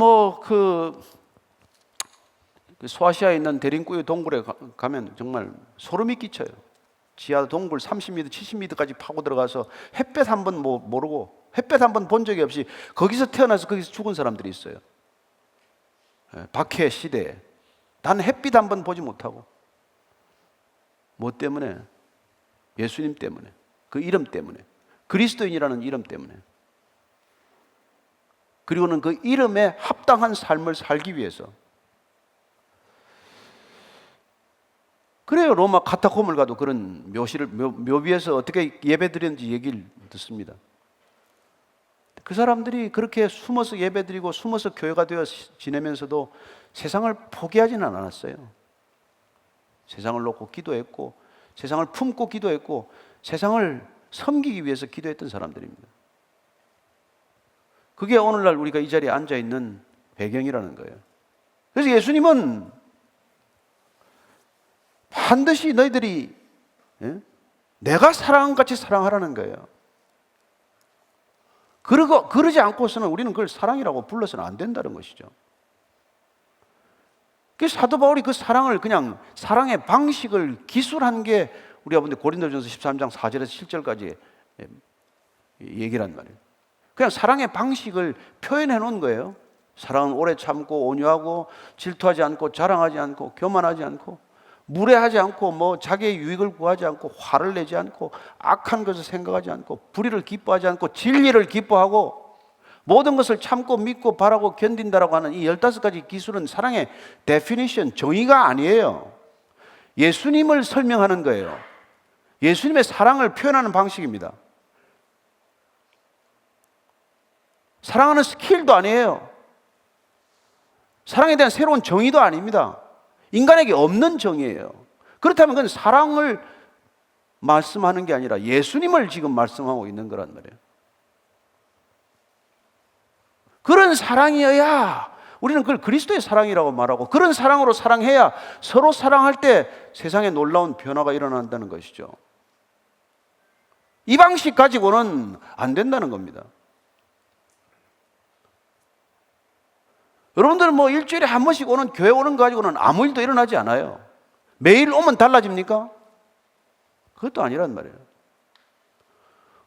소아시아에 있는 데린꾸유 동굴에 가면 정말 소름이 끼쳐요. 지하 동굴 30m, 70m까지 파고 들어가서 햇볕 한 번 모르고 햇볕 한 번 본 적이 없이 거기서 태어나서 거기서 죽은 사람들이 있어요. 박해 시대에 단 햇빛 한 번 보지 못하고. 뭐 때문에? 예수님 때문에, 그 이름 때문에, 그리스도인이라는 이름 때문에. 그리고는 그 이름에 합당한 삶을 살기 위해서. 그래요. 로마 카타콤을 가도 그런 묘비에서 어떻게 예배드렸는지 얘기를 듣습니다. 그 사람들이 그렇게 숨어서 예배드리고 숨어서 교회가 되어 지내면서도 세상을 포기하지는 않았어요. 세상을 놓고 기도했고, 세상을 품고 기도했고, 세상을 섬기기 위해서 기도했던 사람들입니다. 그게 오늘날 우리가 이 자리에 앉아 있는 배경이라는 거예요. 그래서 예수님은 반드시 너희들이 내가 사랑한 같이 사랑하라는 거예요. 그러지 않고서는 우리는 그걸 사랑이라고 불러서는 안 된다는 것이죠. 그래서 사도 바울이 그 사랑을 그냥 사랑의 방식을 기술한 게 우리가 본데 고린도전서 13장 4절에서 7절까지 얘기를 한 말이에요. 그냥 사랑의 방식을 표현해 놓은 거예요. 사랑은 오래 참고 온유하고 질투하지 않고 자랑하지 않고 교만하지 않고 무례하지 않고 자기의 유익을 구하지 않고 화를 내지 않고 악한 것을 생각하지 않고 불의를 기뻐하지 않고 진리를 기뻐하고 모든 것을 참고 믿고 바라고 견딘다라고 하는 이 15가지 기술은 사랑의 데피니션, 정의가 아니에요. 예수님을 설명하는 거예요. 예수님의 사랑을 표현하는 방식입니다. 사랑하는 스킬도 아니에요. 사랑에 대한 새로운 정의도 아닙니다. 인간에게 없는 정의예요. 그렇다면 그건 사랑을 말씀하는 게 아니라 예수님을 지금 말씀하고 있는 거란 말이에요. 그런 사랑이어야 우리는 그걸 그리스도의 사랑이라고 말하고, 그런 사랑으로 사랑해야 서로 사랑할 때 세상에 놀라운 변화가 일어난다는 것이죠. 이 방식 가지고는 안 된다는 겁니다. 여러분들은 일주일에 한 번씩 오는 교회 오는 거 가지고는 아무 일도 일어나지 않아요. 매일 오면 달라집니까? 그것도 아니란 말이에요.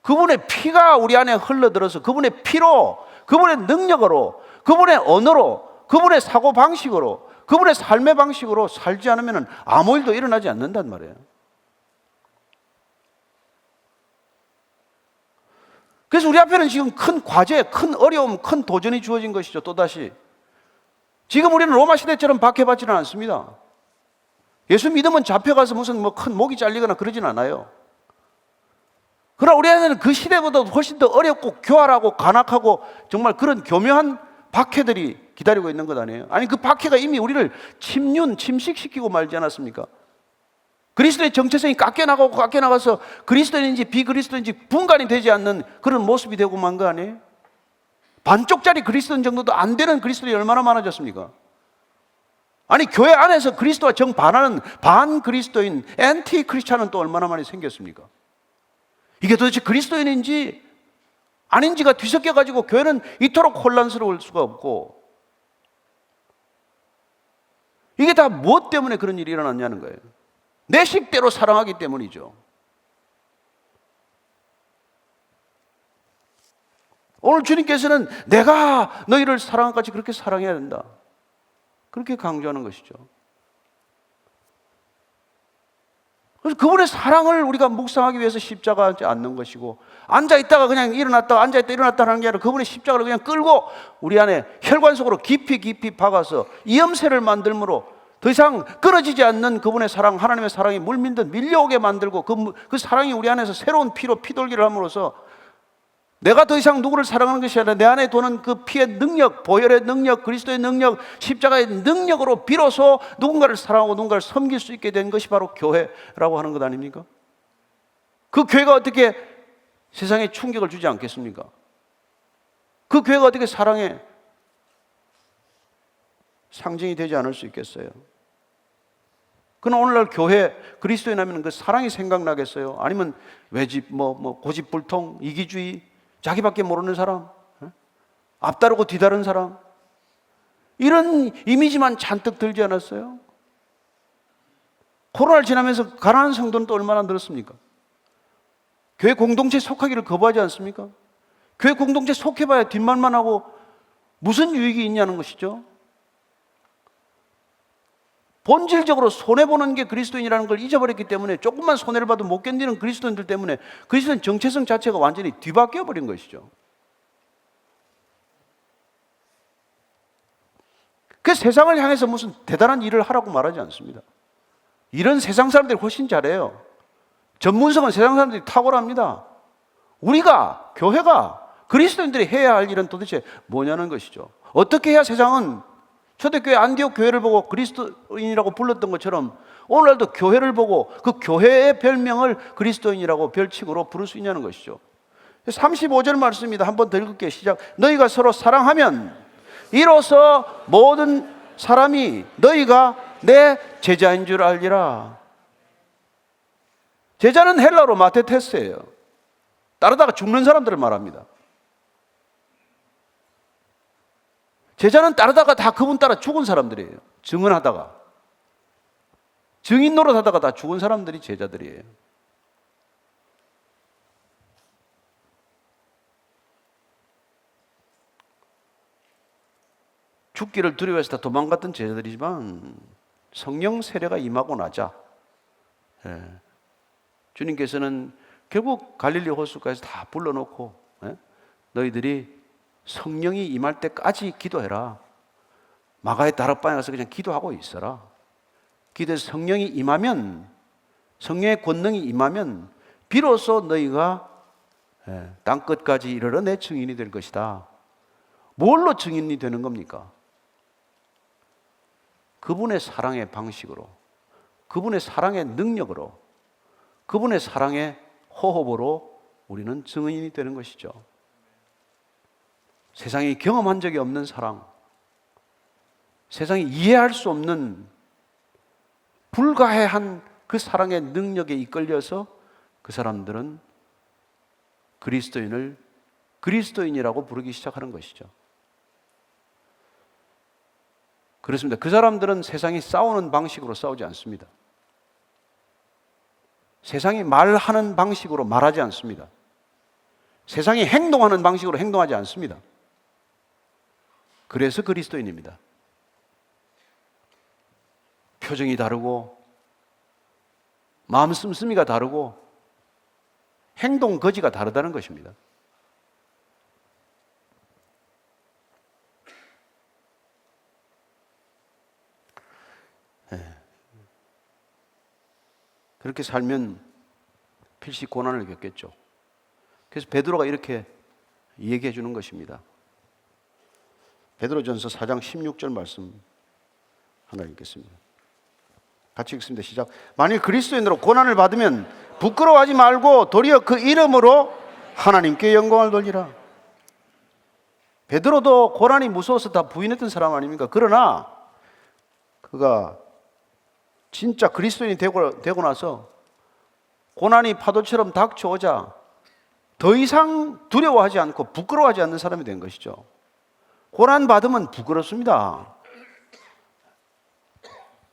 그분의 피가 우리 안에 흘러들어서 그분의 피로, 그분의 능력으로, 그분의 언어로, 그분의 사고방식으로, 그분의 삶의 방식으로 살지 않으면 아무 일도 일어나지 않는단 말이에요. 그래서 우리 앞에는 지금 큰 과제, 큰 어려움, 큰 도전이 주어진 것이죠. 또다시 지금 우리는 로마 시대처럼 박해받지는 않습니다. 예수 믿으면 잡혀가서 무슨 큰 목이 잘리거나 그러진 않아요. 그러나 우리 안에는 그 시대보다 훨씬 더 어렵고 교활하고 간악하고 정말 그런 교묘한 박해들이 기다리고 있는 것 아니에요? 아니, 그 박해가 이미 우리를 침식시키고 말지 않았습니까? 그리스도의 정체성이 깎여나가서 그리스도인인지 비그리스도인지 분간이 되지 않는 그런 모습이 되고 만 거 아니에요? 반쪽짜리 그리스도인 정도도 안 되는 그리스도인이 얼마나 많아졌습니까? 아니, 교회 안에서 그리스도와 정반하는 반그리스도인, 앤티 크리스찬은 또 얼마나 많이 생겼습니까? 이게 도대체 그리스도인인지 아닌지가 뒤섞여가지고 교회는 이토록 혼란스러울 수가 없고, 이게 다 무엇 때문에 그런 일이 일어났냐는 거예요. 내 식대로 사랑하기 때문이죠. 오늘 주님께서는 내가 너희를 사랑한 같이 그렇게 사랑해야 된다, 그렇게 강조하는 것이죠. 그래서 그분의 사랑을 우리가 묵상하기 위해서 십자가 앉는 것이고, 앉아있다가 그냥 일어났다가 앉아있다 일어났다 하는 게 아니라 그분의 십자가를 그냥 끌고 우리 안에 혈관 속으로 깊이 깊이 박아서 이염새를 만들므로 더 이상 끊어지지 않는 그분의 사랑, 하나님의 사랑이 물밀듯 밀려오게 만들고 그 사랑이 우리 안에서 새로운 피로 피돌기를 함으로써 내가 더 이상 누구를 사랑하는 것이 아니라 내 안에 도는 그 피의 능력, 보혈의 능력, 그리스도의 능력, 십자가의 능력으로 비로소 누군가를 사랑하고 누군가를 섬길 수 있게 된 것이 바로 교회라고 하는 것 아닙니까? 그 교회가 어떻게 세상에 충격을 주지 않겠습니까? 그 교회가 어떻게 사랑의 상징이 되지 않을 수 있겠어요? 그러나 오늘날 교회, 그리스도인 하면 그 사랑이 생각나겠어요? 아니면 외집, 고집불통, 이기주의, 자기밖에 모르는 사람, 앞다르고 뒤다른 사람, 이런 이미지만 잔뜩 들지 않았어요? 코로나를 지나면서 가난한 성도는 또 얼마나 늘었습니까? 교회 공동체에 속하기를 거부하지 않습니까? 교회 공동체에 속해봐야 뒷말만 하고 무슨 유익이 있냐는 것이죠. 본질적으로 손해보는 게 그리스도인이라는 걸 잊어버렸기 때문에, 조금만 손해를 봐도 못 견디는 그리스도인들 때문에 그리스도인 정체성 자체가 완전히 뒤바뀌어 버린 것이죠. 그 세상을 향해서 무슨 대단한 일을 하라고 말하지 않습니다. 일은 세상 사람들이 훨씬 잘해요. 전문성은 세상 사람들이 탁월합니다. 우리가, 교회가, 그리스도인들이 해야 할 일은 도대체 뭐냐는 것이죠. 어떻게 해야 세상은 초대교회 안디옥 교회를 보고 그리스도인이라고 불렀던 것처럼 오늘날도 교회를 보고 그 교회의 별명을 그리스도인이라고 별칭으로 부를 수 있냐는 것이죠. 35절 말씀입니다. 한번 더 읽을게요. 시작. 너희가 서로 사랑하면 이로써 모든 사람이 너희가 내 제자인 줄 알리라. 제자는 헬라어로 마테테스예요. 따르다가 죽는 사람들을 말합니다. 제자는 따르다가 다 그분 따라 죽은 사람들이에요. 증언하다가, 증인 노릇하다가 다 죽은 사람들이 제자들이에요. 죽기를 두려워해서 다 도망갔던 제자들이지만 성령 세례가 임하고 나자 주님께서는 결국 갈릴리 호수가에서 다 불러놓고 너희들이 성령이 임할 때까지 기도해라. 마가의 다락방에 가서 그냥 기도하고 있어라. 기도해서 성령이 임하면, 성령의 권능이 임하면 비로소 너희가 땅끝까지 이르러 내 증인이 될 것이다. 뭘로 증인이 되는 겁니까? 그분의 사랑의 방식으로, 그분의 사랑의 능력으로, 그분의 사랑의 호흡으로 우리는 증인이 되는 것이죠. 세상이 경험한 적이 없는 사랑, 세상이 이해할 수 없는 불가해한 그 사랑의 능력에 이끌려서 그 사람들은 그리스도인을 그리스도인이라고 부르기 시작하는 것이죠. 그렇습니다. 그 사람들은 세상이 싸우는 방식으로 싸우지 않습니다. 세상이 말하는 방식으로 말하지 않습니다. 세상이 행동하는 방식으로 행동하지 않습니다. 그래서 그리스도인입니다. 표정이 다르고 마음 씀씀이가 다르고 행동 거지가 다르다는 것입니다. 그렇게 살면 필시 고난을 겪겠죠. 그래서 베드로가 이렇게 얘기해 주는 것입니다. 베드로전서 4장 16절 말씀 하나 읽겠습니다. 같이 읽습니다. 시작. 만일 그리스도인으로 고난을 받으면 부끄러워하지 말고 도리어 그 이름으로 하나님께 영광을 돌리라. 베드로도 고난이 무서워서 다 부인했던 사람 아닙니까? 그러나 그가 진짜 그리스도인이 되고 나서 고난이 파도처럼 닥쳐오자 더 이상 두려워하지 않고 부끄러워하지 않는 사람이 된 것이죠. 고난 받으면 부끄럽습니다.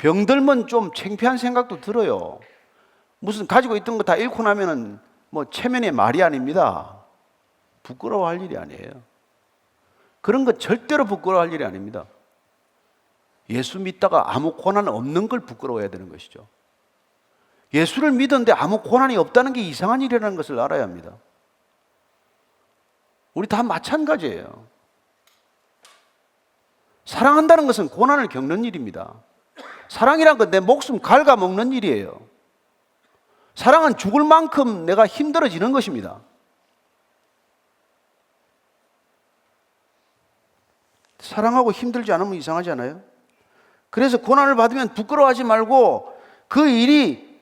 병들면 좀 창피한 생각도 들어요. 무슨 가지고 있던 거 다 잃고 나면은 뭐 체면의 말이 아닙니다. 부끄러워할 일이 아니에요. 그런 거 절대로 부끄러워할 일이 아닙니다. 예수 믿다가 아무 고난 없는 걸 부끄러워해야 되는 것이죠. 예수를 믿었는데 아무 고난이 없다는 게 이상한 일이라는 것을 알아야 합니다. 우리 다 마찬가지예요. 사랑한다는 것은 고난을 겪는 일입니다. 사랑이란 건 내 목숨 갉아먹는 일이에요. 사랑은 죽을 만큼 내가 힘들어지는 것입니다. 사랑하고 힘들지 않으면 이상하지 않아요? 그래서 고난을 받으면 부끄러워하지 말고 그 일이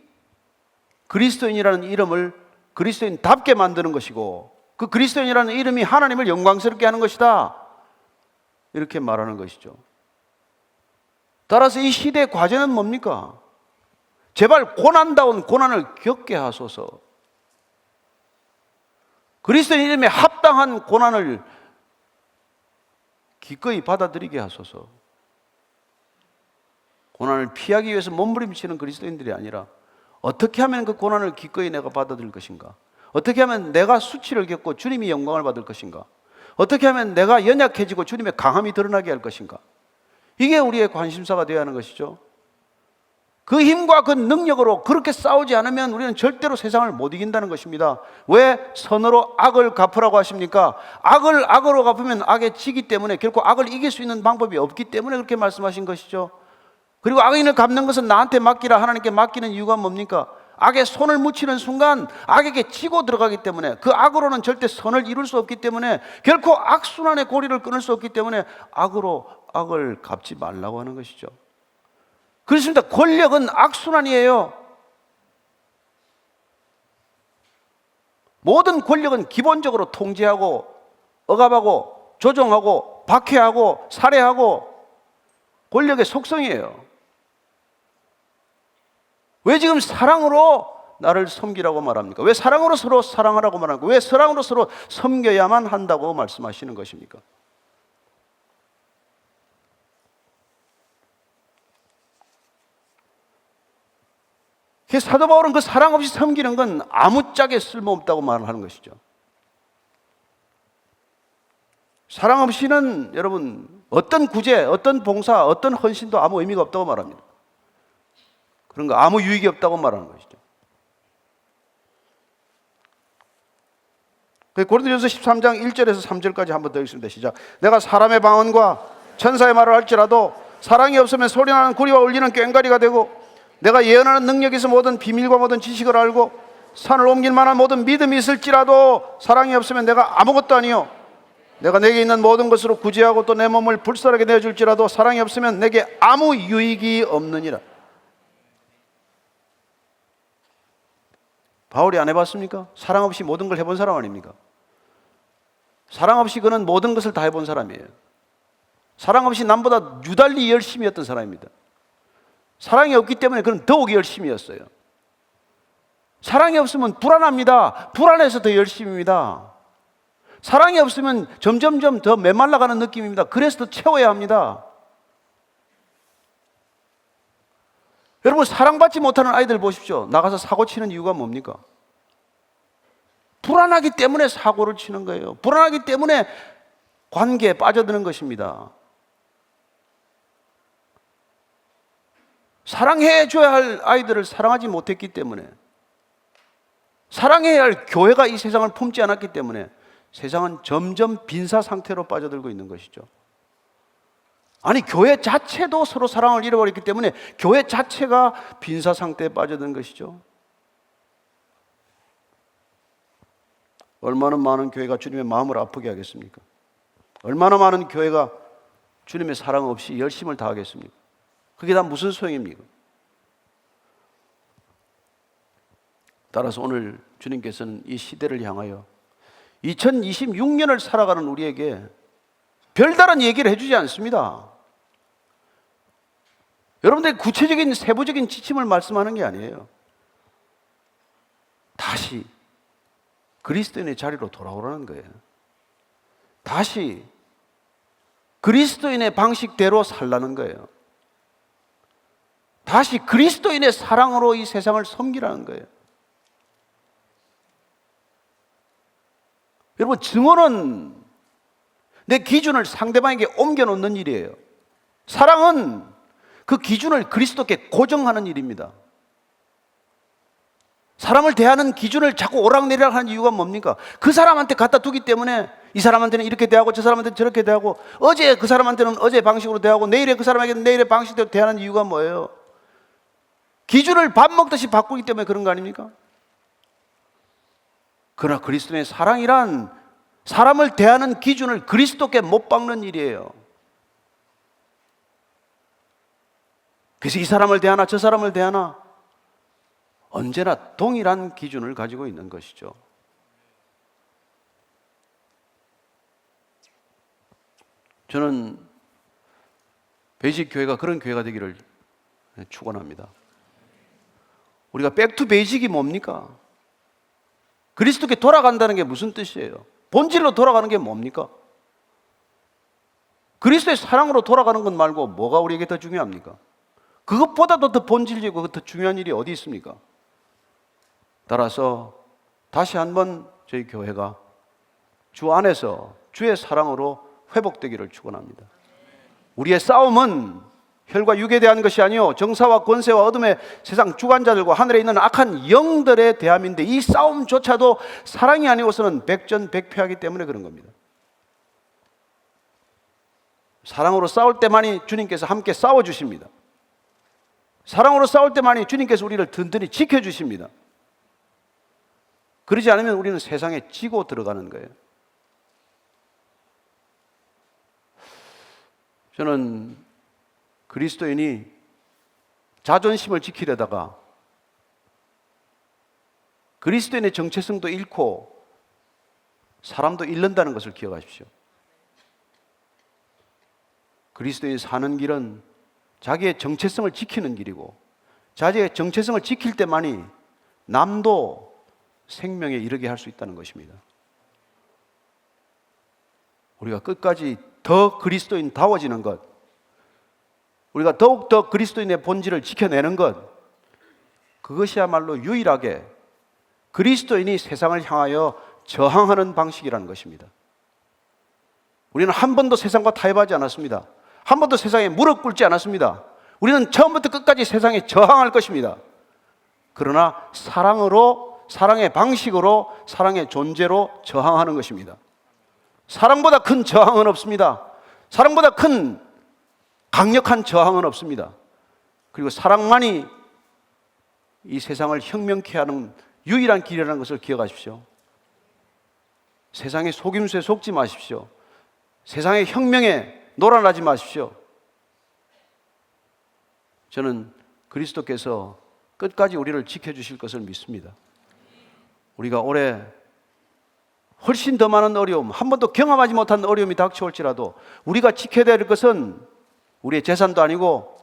그리스도인이라는 이름을 그리스도인답게 만드는 것이고 그 그리스도인이라는 이름이 하나님을 영광스럽게 하는 것이다. 이렇게 말하는 것이죠. 따라서 이 시대의 과제는 뭡니까? 제발 고난다운 고난을 겪게 하소서. 그리스도인 이름에 합당한 고난을 기꺼이 받아들이게 하소서. 고난을 피하기 위해서 몸부림치는 그리스도인들이 아니라 어떻게 하면 그 고난을 기꺼이 내가 받아들일 것인가? 어떻게 하면 내가 수치를 겪고 주님이 영광을 받을 것인가? 어떻게 하면 내가 연약해지고 주님의 강함이 드러나게 할 것인가? 이게 우리의 관심사가 되어야 하는 것이죠. 그 힘과 그 능력으로 그렇게 싸우지 않으면 우리는 절대로 세상을 못 이긴다는 것입니다. 왜 선으로 악을 갚으라고 하십니까? 악을 악으로 갚으면 악에 지기 때문에 결코 악을 이길 수 있는 방법이 없기 때문에 그렇게 말씀하신 것이죠. 그리고 악인을 갚는 것은 나한테 맡기라 하나님께 맡기는 이유가 뭡니까? 악에 손을 묻히는 순간 악에게 치고 들어가기 때문에 그 악으로는 절대 선을 이룰 수 없기 때문에 결코 악순환의 고리를 끊을 수 없기 때문에 악으로 악을 갚지 말라고 하는 것이죠. 그렇습니다. 권력은 악순환이에요. 모든 권력은 기본적으로 통제하고 억압하고 조종하고 박해하고 살해하고 권력의 속성이에요. 왜 지금 사랑으로 나를 섬기라고 말합니까? 왜 사랑으로 서로 사랑하라고 말합니까? 왜 사랑으로 서로 섬겨야만 한다고 말씀하시는 것입니까? 사도 바울은 그 사랑 없이 섬기는 건 아무짝에 쓸모없다고 말하는 것이죠. 사랑 없이는 여러분 어떤 구제, 어떤 봉사, 어떤 헌신도 아무 의미가 없다고 말합니다. 그런 거 아무 유익이 없다고 말하는 것이죠. 고린도전서 13장 1절에서 3절까지 한번 더 읽습니다. 시작. 내가 사람의 방언과 천사의 말을 할지라도 사랑이 없으면 소리나는 구리와 울리는 꽹과리가 되고 내가 예언하는 능력에서 모든 비밀과 모든 지식을 알고 산을 옮길 만한 모든 믿음이 있을지라도 사랑이 없으면 내가 아무것도 아니요 내가 내게 있는 모든 것으로 구제하고 또 내 몸을 불살하게 내어줄지라도 사랑이 없으면 내게 아무 유익이 없느니라. 바울이 안 해봤습니까? 사랑 없이 모든 걸 해본 사람 아닙니까? 사랑 없이 그는 모든 것을 다 해본 사람이에요. 사랑 없이 남보다 유달리 열심히 했던 사람입니다. 사랑이 없기 때문에 그는 더욱 열심히 했어요. 사랑이 없으면 불안합니다. 불안해서 더 열심입니다. 사랑이 없으면 점점점 더 메말라가는 느낌입니다. 그래서 더 채워야 합니다. 여러분, 사랑받지 못하는 아이들 보십시오. 나가서 사고 치는 이유가 뭡니까? 불안하기 때문에 사고를 치는 거예요. 불안하기 때문에 관계에 빠져드는 것입니다. 사랑해줘야 할 아이들을 사랑하지 못했기 때문에, 사랑해야 할 교회가 이 세상을 품지 않았기 때문에 세상은 점점 빈사 상태로 빠져들고 있는 것이죠. 아니, 교회 자체도 서로 사랑을 잃어버렸기 때문에 교회 자체가 빈사 상태에 빠져든 것이죠. 얼마나 많은 교회가 주님의 마음을 아프게 하겠습니까? 얼마나 많은 교회가 주님의 사랑 없이 열심을 다하겠습니까? 그게 다 무슨 소용입니까? 따라서 오늘 주님께서는 이 시대를 향하여 2026년을 살아가는 우리에게 별다른 얘기를 해주지 않습니다. 여러분들이 구체적인 세부적인 지침을 말씀하는 게 아니에요. 다시 그리스도인의 자리로 돌아오라는 거예요. 다시 그리스도인의 방식대로 살라는 거예요. 다시 그리스도인의 사랑으로 이 세상을 섬기라는 거예요. 여러분, 증오는 내 기준을 상대방에게 옮겨놓는 일이에요. 사랑은 그 기준을 그리스도께 고정하는 일입니다. 사람을 대하는 기준을 자꾸 오락내리락 하는 이유가 뭡니까? 그 사람한테 갖다 두기 때문에 이 사람한테는 이렇게 대하고 저 사람한테는 저렇게 대하고, 어제 그 사람한테는 어제 방식으로 대하고 내일에 그 사람에게는 내일의 방식대로 대하는 이유가 뭐예요? 기준을 밥 먹듯이 바꾸기 때문에 그런 거 아닙니까? 그러나 그리스도의 사랑이란 사람을 대하는 기준을 그리스도께 못 박는 일이에요. 그래서 이 사람을 대하나 저 사람을 대하나 언제나 동일한 기준을 가지고 있는 것이죠. 저는 베이직 교회가 그런 교회가 되기를 축원합니다. 우리가 백투 베이직이 뭡니까? 그리스도께 돌아간다는 게 무슨 뜻이에요? 본질로 돌아가는 게 뭡니까? 그리스도의 사랑으로 돌아가는 것 말고 뭐가 우리에게 더 중요합니까? 그것보다도 더 본질적이고 더 중요한 일이 어디 있습니까? 따라서 다시 한번 저희 교회가 주 안에서 주의 사랑으로 회복되기를 축원합니다. 우리의 싸움은 혈과 육에 대한 것이 아니요 정사와 권세와 어둠의 세상 주관자들과 하늘에 있는 악한 영들에 대함인데, 이 싸움조차도 사랑이 아니고서는 백전백패하기 때문에 그런 겁니다. 사랑으로 싸울 때만이 주님께서 함께 싸워주십니다. 사랑으로 싸울 때만이 주님께서 우리를 든든히 지켜주십니다. 그러지 않으면 우리는 세상에 지고 들어가는 거예요. 저는 그리스도인이 자존심을 지키려다가 그리스도인의 정체성도 잃고 사람도 잃는다는 것을 기억하십시오. 그리스도인이 사는 길은 자기의 정체성을 지키는 길이고, 자기의 정체성을 지킬 때만이 남도 생명에 이르게 할 수 있다는 것입니다. 우리가 끝까지 더 그리스도인다워지는 것, 우리가 더욱더 그리스도인의 본질을 지켜내는 것, 그것이야말로 유일하게 그리스도인이 세상을 향하여 저항하는 방식이라는 것입니다. 우리는 한 번도 세상과 타협하지 않았습니다. 한 번도 세상에 무릎 꿇지 않았습니다. 우리는 처음부터 끝까지 세상에 저항할 것입니다. 그러나 사랑으로, 사랑의 방식으로, 사랑의 존재로 저항하는 것입니다. 사랑보다 큰 저항은 없습니다. 사랑보다 큰 강력한 저항은 없습니다. 그리고 사랑만이 이 세상을 혁명케 하는 유일한 길이라는 것을 기억하십시오. 세상의 속임수에 속지 마십시오. 세상의 혁명에 놀아나지 마십시오. 저는 그리스도께서 끝까지 우리를 지켜주실 것을 믿습니다. 우리가 올해 훨씬 더 많은 어려움, 한 번도 경험하지 못한 어려움이 닥쳐올지라도 우리가 지켜야 될 것은 우리의 재산도 아니고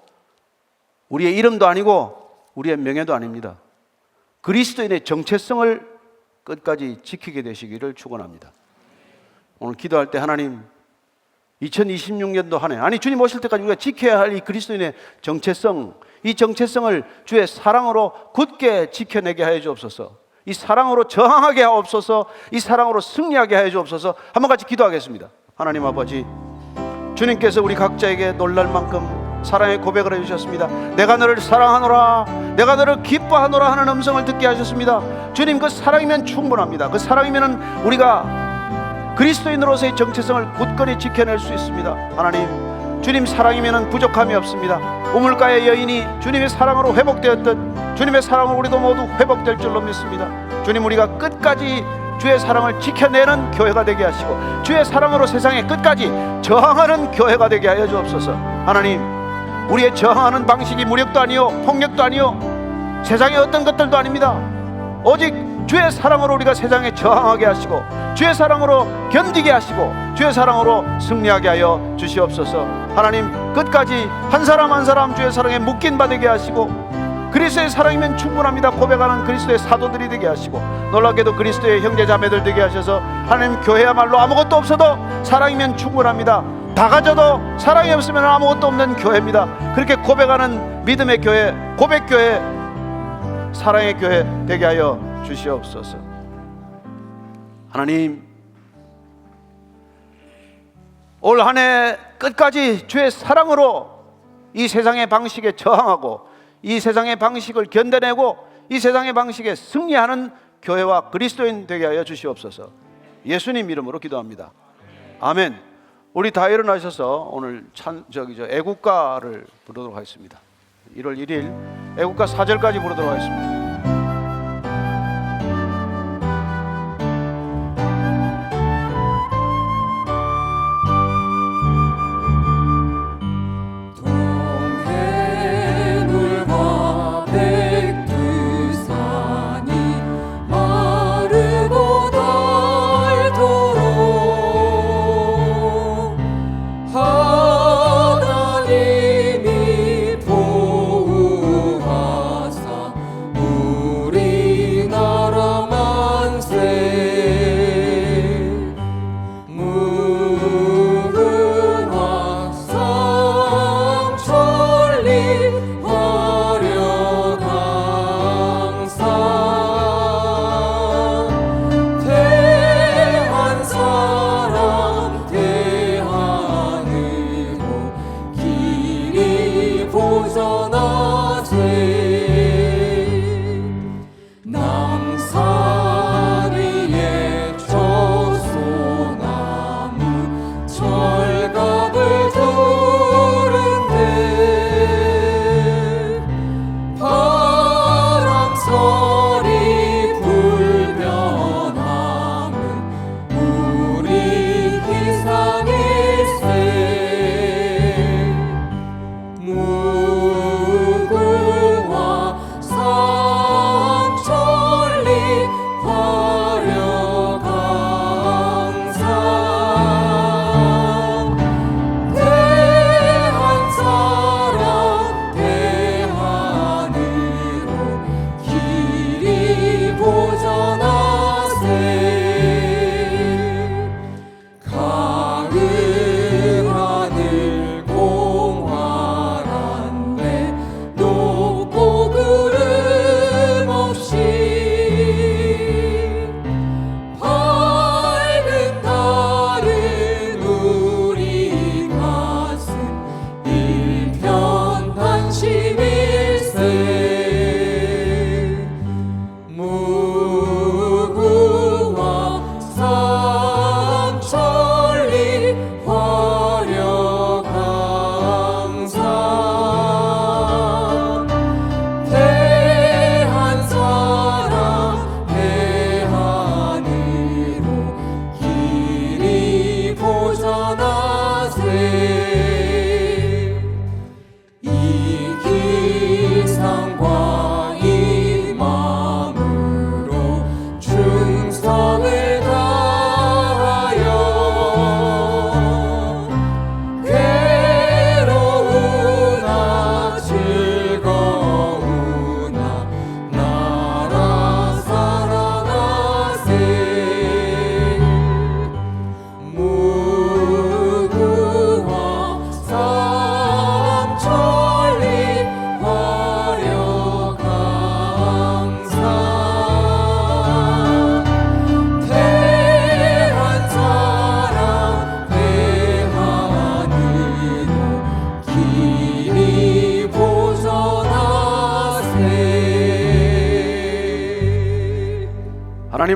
우리의 이름도 아니고 우리의 명예도 아닙니다. 그리스도인의 정체성을 끝까지 지키게 되시기를 축원합니다. 오늘 기도할 때 하나님, 2026년도 한 해, 아니 주님 오실 때까지 우리가 지켜야 할 이 그리스도인의 정체성, 이 정체성을 주의 사랑으로 굳게 지켜내게 하여 주옵소서. 이 사랑으로 저항하게 하옵소서. 이 사랑으로 승리하게 하여 주옵소서. 한번 같이 기도하겠습니다. 하나님 아버지, 주님께서 우리 각자에게 놀랄 만큼 사랑의 고백을 해주셨습니다. 내가 너를 사랑하노라, 내가 너를 기뻐하노라 하는 음성을 듣게 하셨습니다. 주님, 그 사랑이면 충분합니다. 그 사랑이면 우리가 그리스도인으로서의 정체성을 굳건히 지켜낼 수 있습니다. 하나님, 주님 사랑이면 부족함이 없습니다. 우물가의 여인이 주님의 사랑으로 회복되었듯 주님의 사랑으로 우리도 모두 회복될 줄로 믿습니다. 주님, 우리가 끝까지 주의 사랑을 지켜내는 교회가 되게 하시고 주의 사랑으로 세상에 끝까지 저항하는 교회가 되게 하여 주옵소서. 하나님, 우리의 저항하는 방식이 무력도 아니요 폭력도 아니요 세상의 어떤 것들도 아닙니다. 오직 주의 사랑으로 우리가 세상에 저항하게 하시고 주의 사랑으로 견디게 하시고 주의 사랑으로 승리하게 하여 주시옵소서. 하나님, 끝까지 한 사람 한 사람 주의 사랑에 묶인 바 되게 하시고 그리스도의 사랑이면 충분합니다 고백하는 그리스도의 사도들이 되게 하시고 놀랍게도 그리스도의 형제 자매들 되게 하셔서 하나님, 교회야말로 아무것도 없어도 사랑이면 충분합니다, 다 가져도 사랑이 없으면 아무것도 없는 교회입니다. 그렇게 고백하는 믿음의 교회, 고백교회, 사랑의 교회 되게 하여 주시옵소서. 하나님, 올 한 해 끝까지 주의 사랑으로 이 세상의 방식에 저항하고 이 세상의 방식을 견뎌내고 이 세상의 방식에 승리하는 교회와 그리스도인 되게 하여 주시옵소서. 예수님 이름으로 기도합니다. 아멘. 우리 다 일어나셔서 오늘 애국가를 부르도록 하겠습니다. 1월 1일 애국가 4절까지 부르도록 하겠습니다.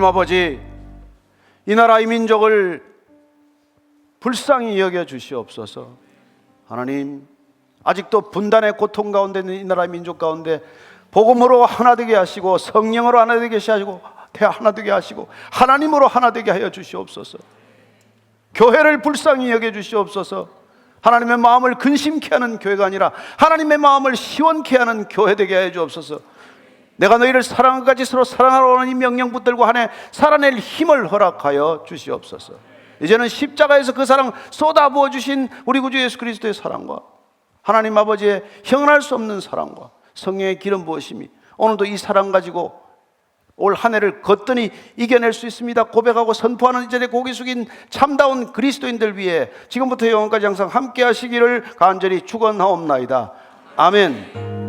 하나님 아버지, 이 나라 이 민족을 불쌍히 여겨 주시옵소서. 하나님, 아직도 분단의 고통 가운데 있는 이 나라 민족 가운데 복음으로 하나 되게 하시고 성령으로 하나 되게 하시고 하나 되게 하시고 하나님으로 하나 되게 하여 주시옵소서. 교회를 불쌍히 여겨 주시옵소서. 하나님의 마음을 근심케 하는 교회가 아니라 하나님의 마음을 시원케 하는 교회 되게 하여 주옵소서. 내가 너희를 사랑한 같이 서로 사랑하러 하는 이 명령 붙들고 한 해 살아낼 힘을 허락하여 주시옵소서. 이제는 십자가에서 그 사랑 쏟아부어 주신 우리 구주 예수 그리스도의 사랑과 하나님 아버지의 형언할 수 없는 사랑과 성령의 기름 부으심이 오늘도 이 사랑 가지고 올 한 해를 거뜬히 이겨낼 수 있습니다. 고백하고 선포하는 이전에 고개 숙인 참다운 그리스도인들 위해 지금부터 영원까지 항상 함께 하시기를 간절히 축원하옵나이다. 아멘.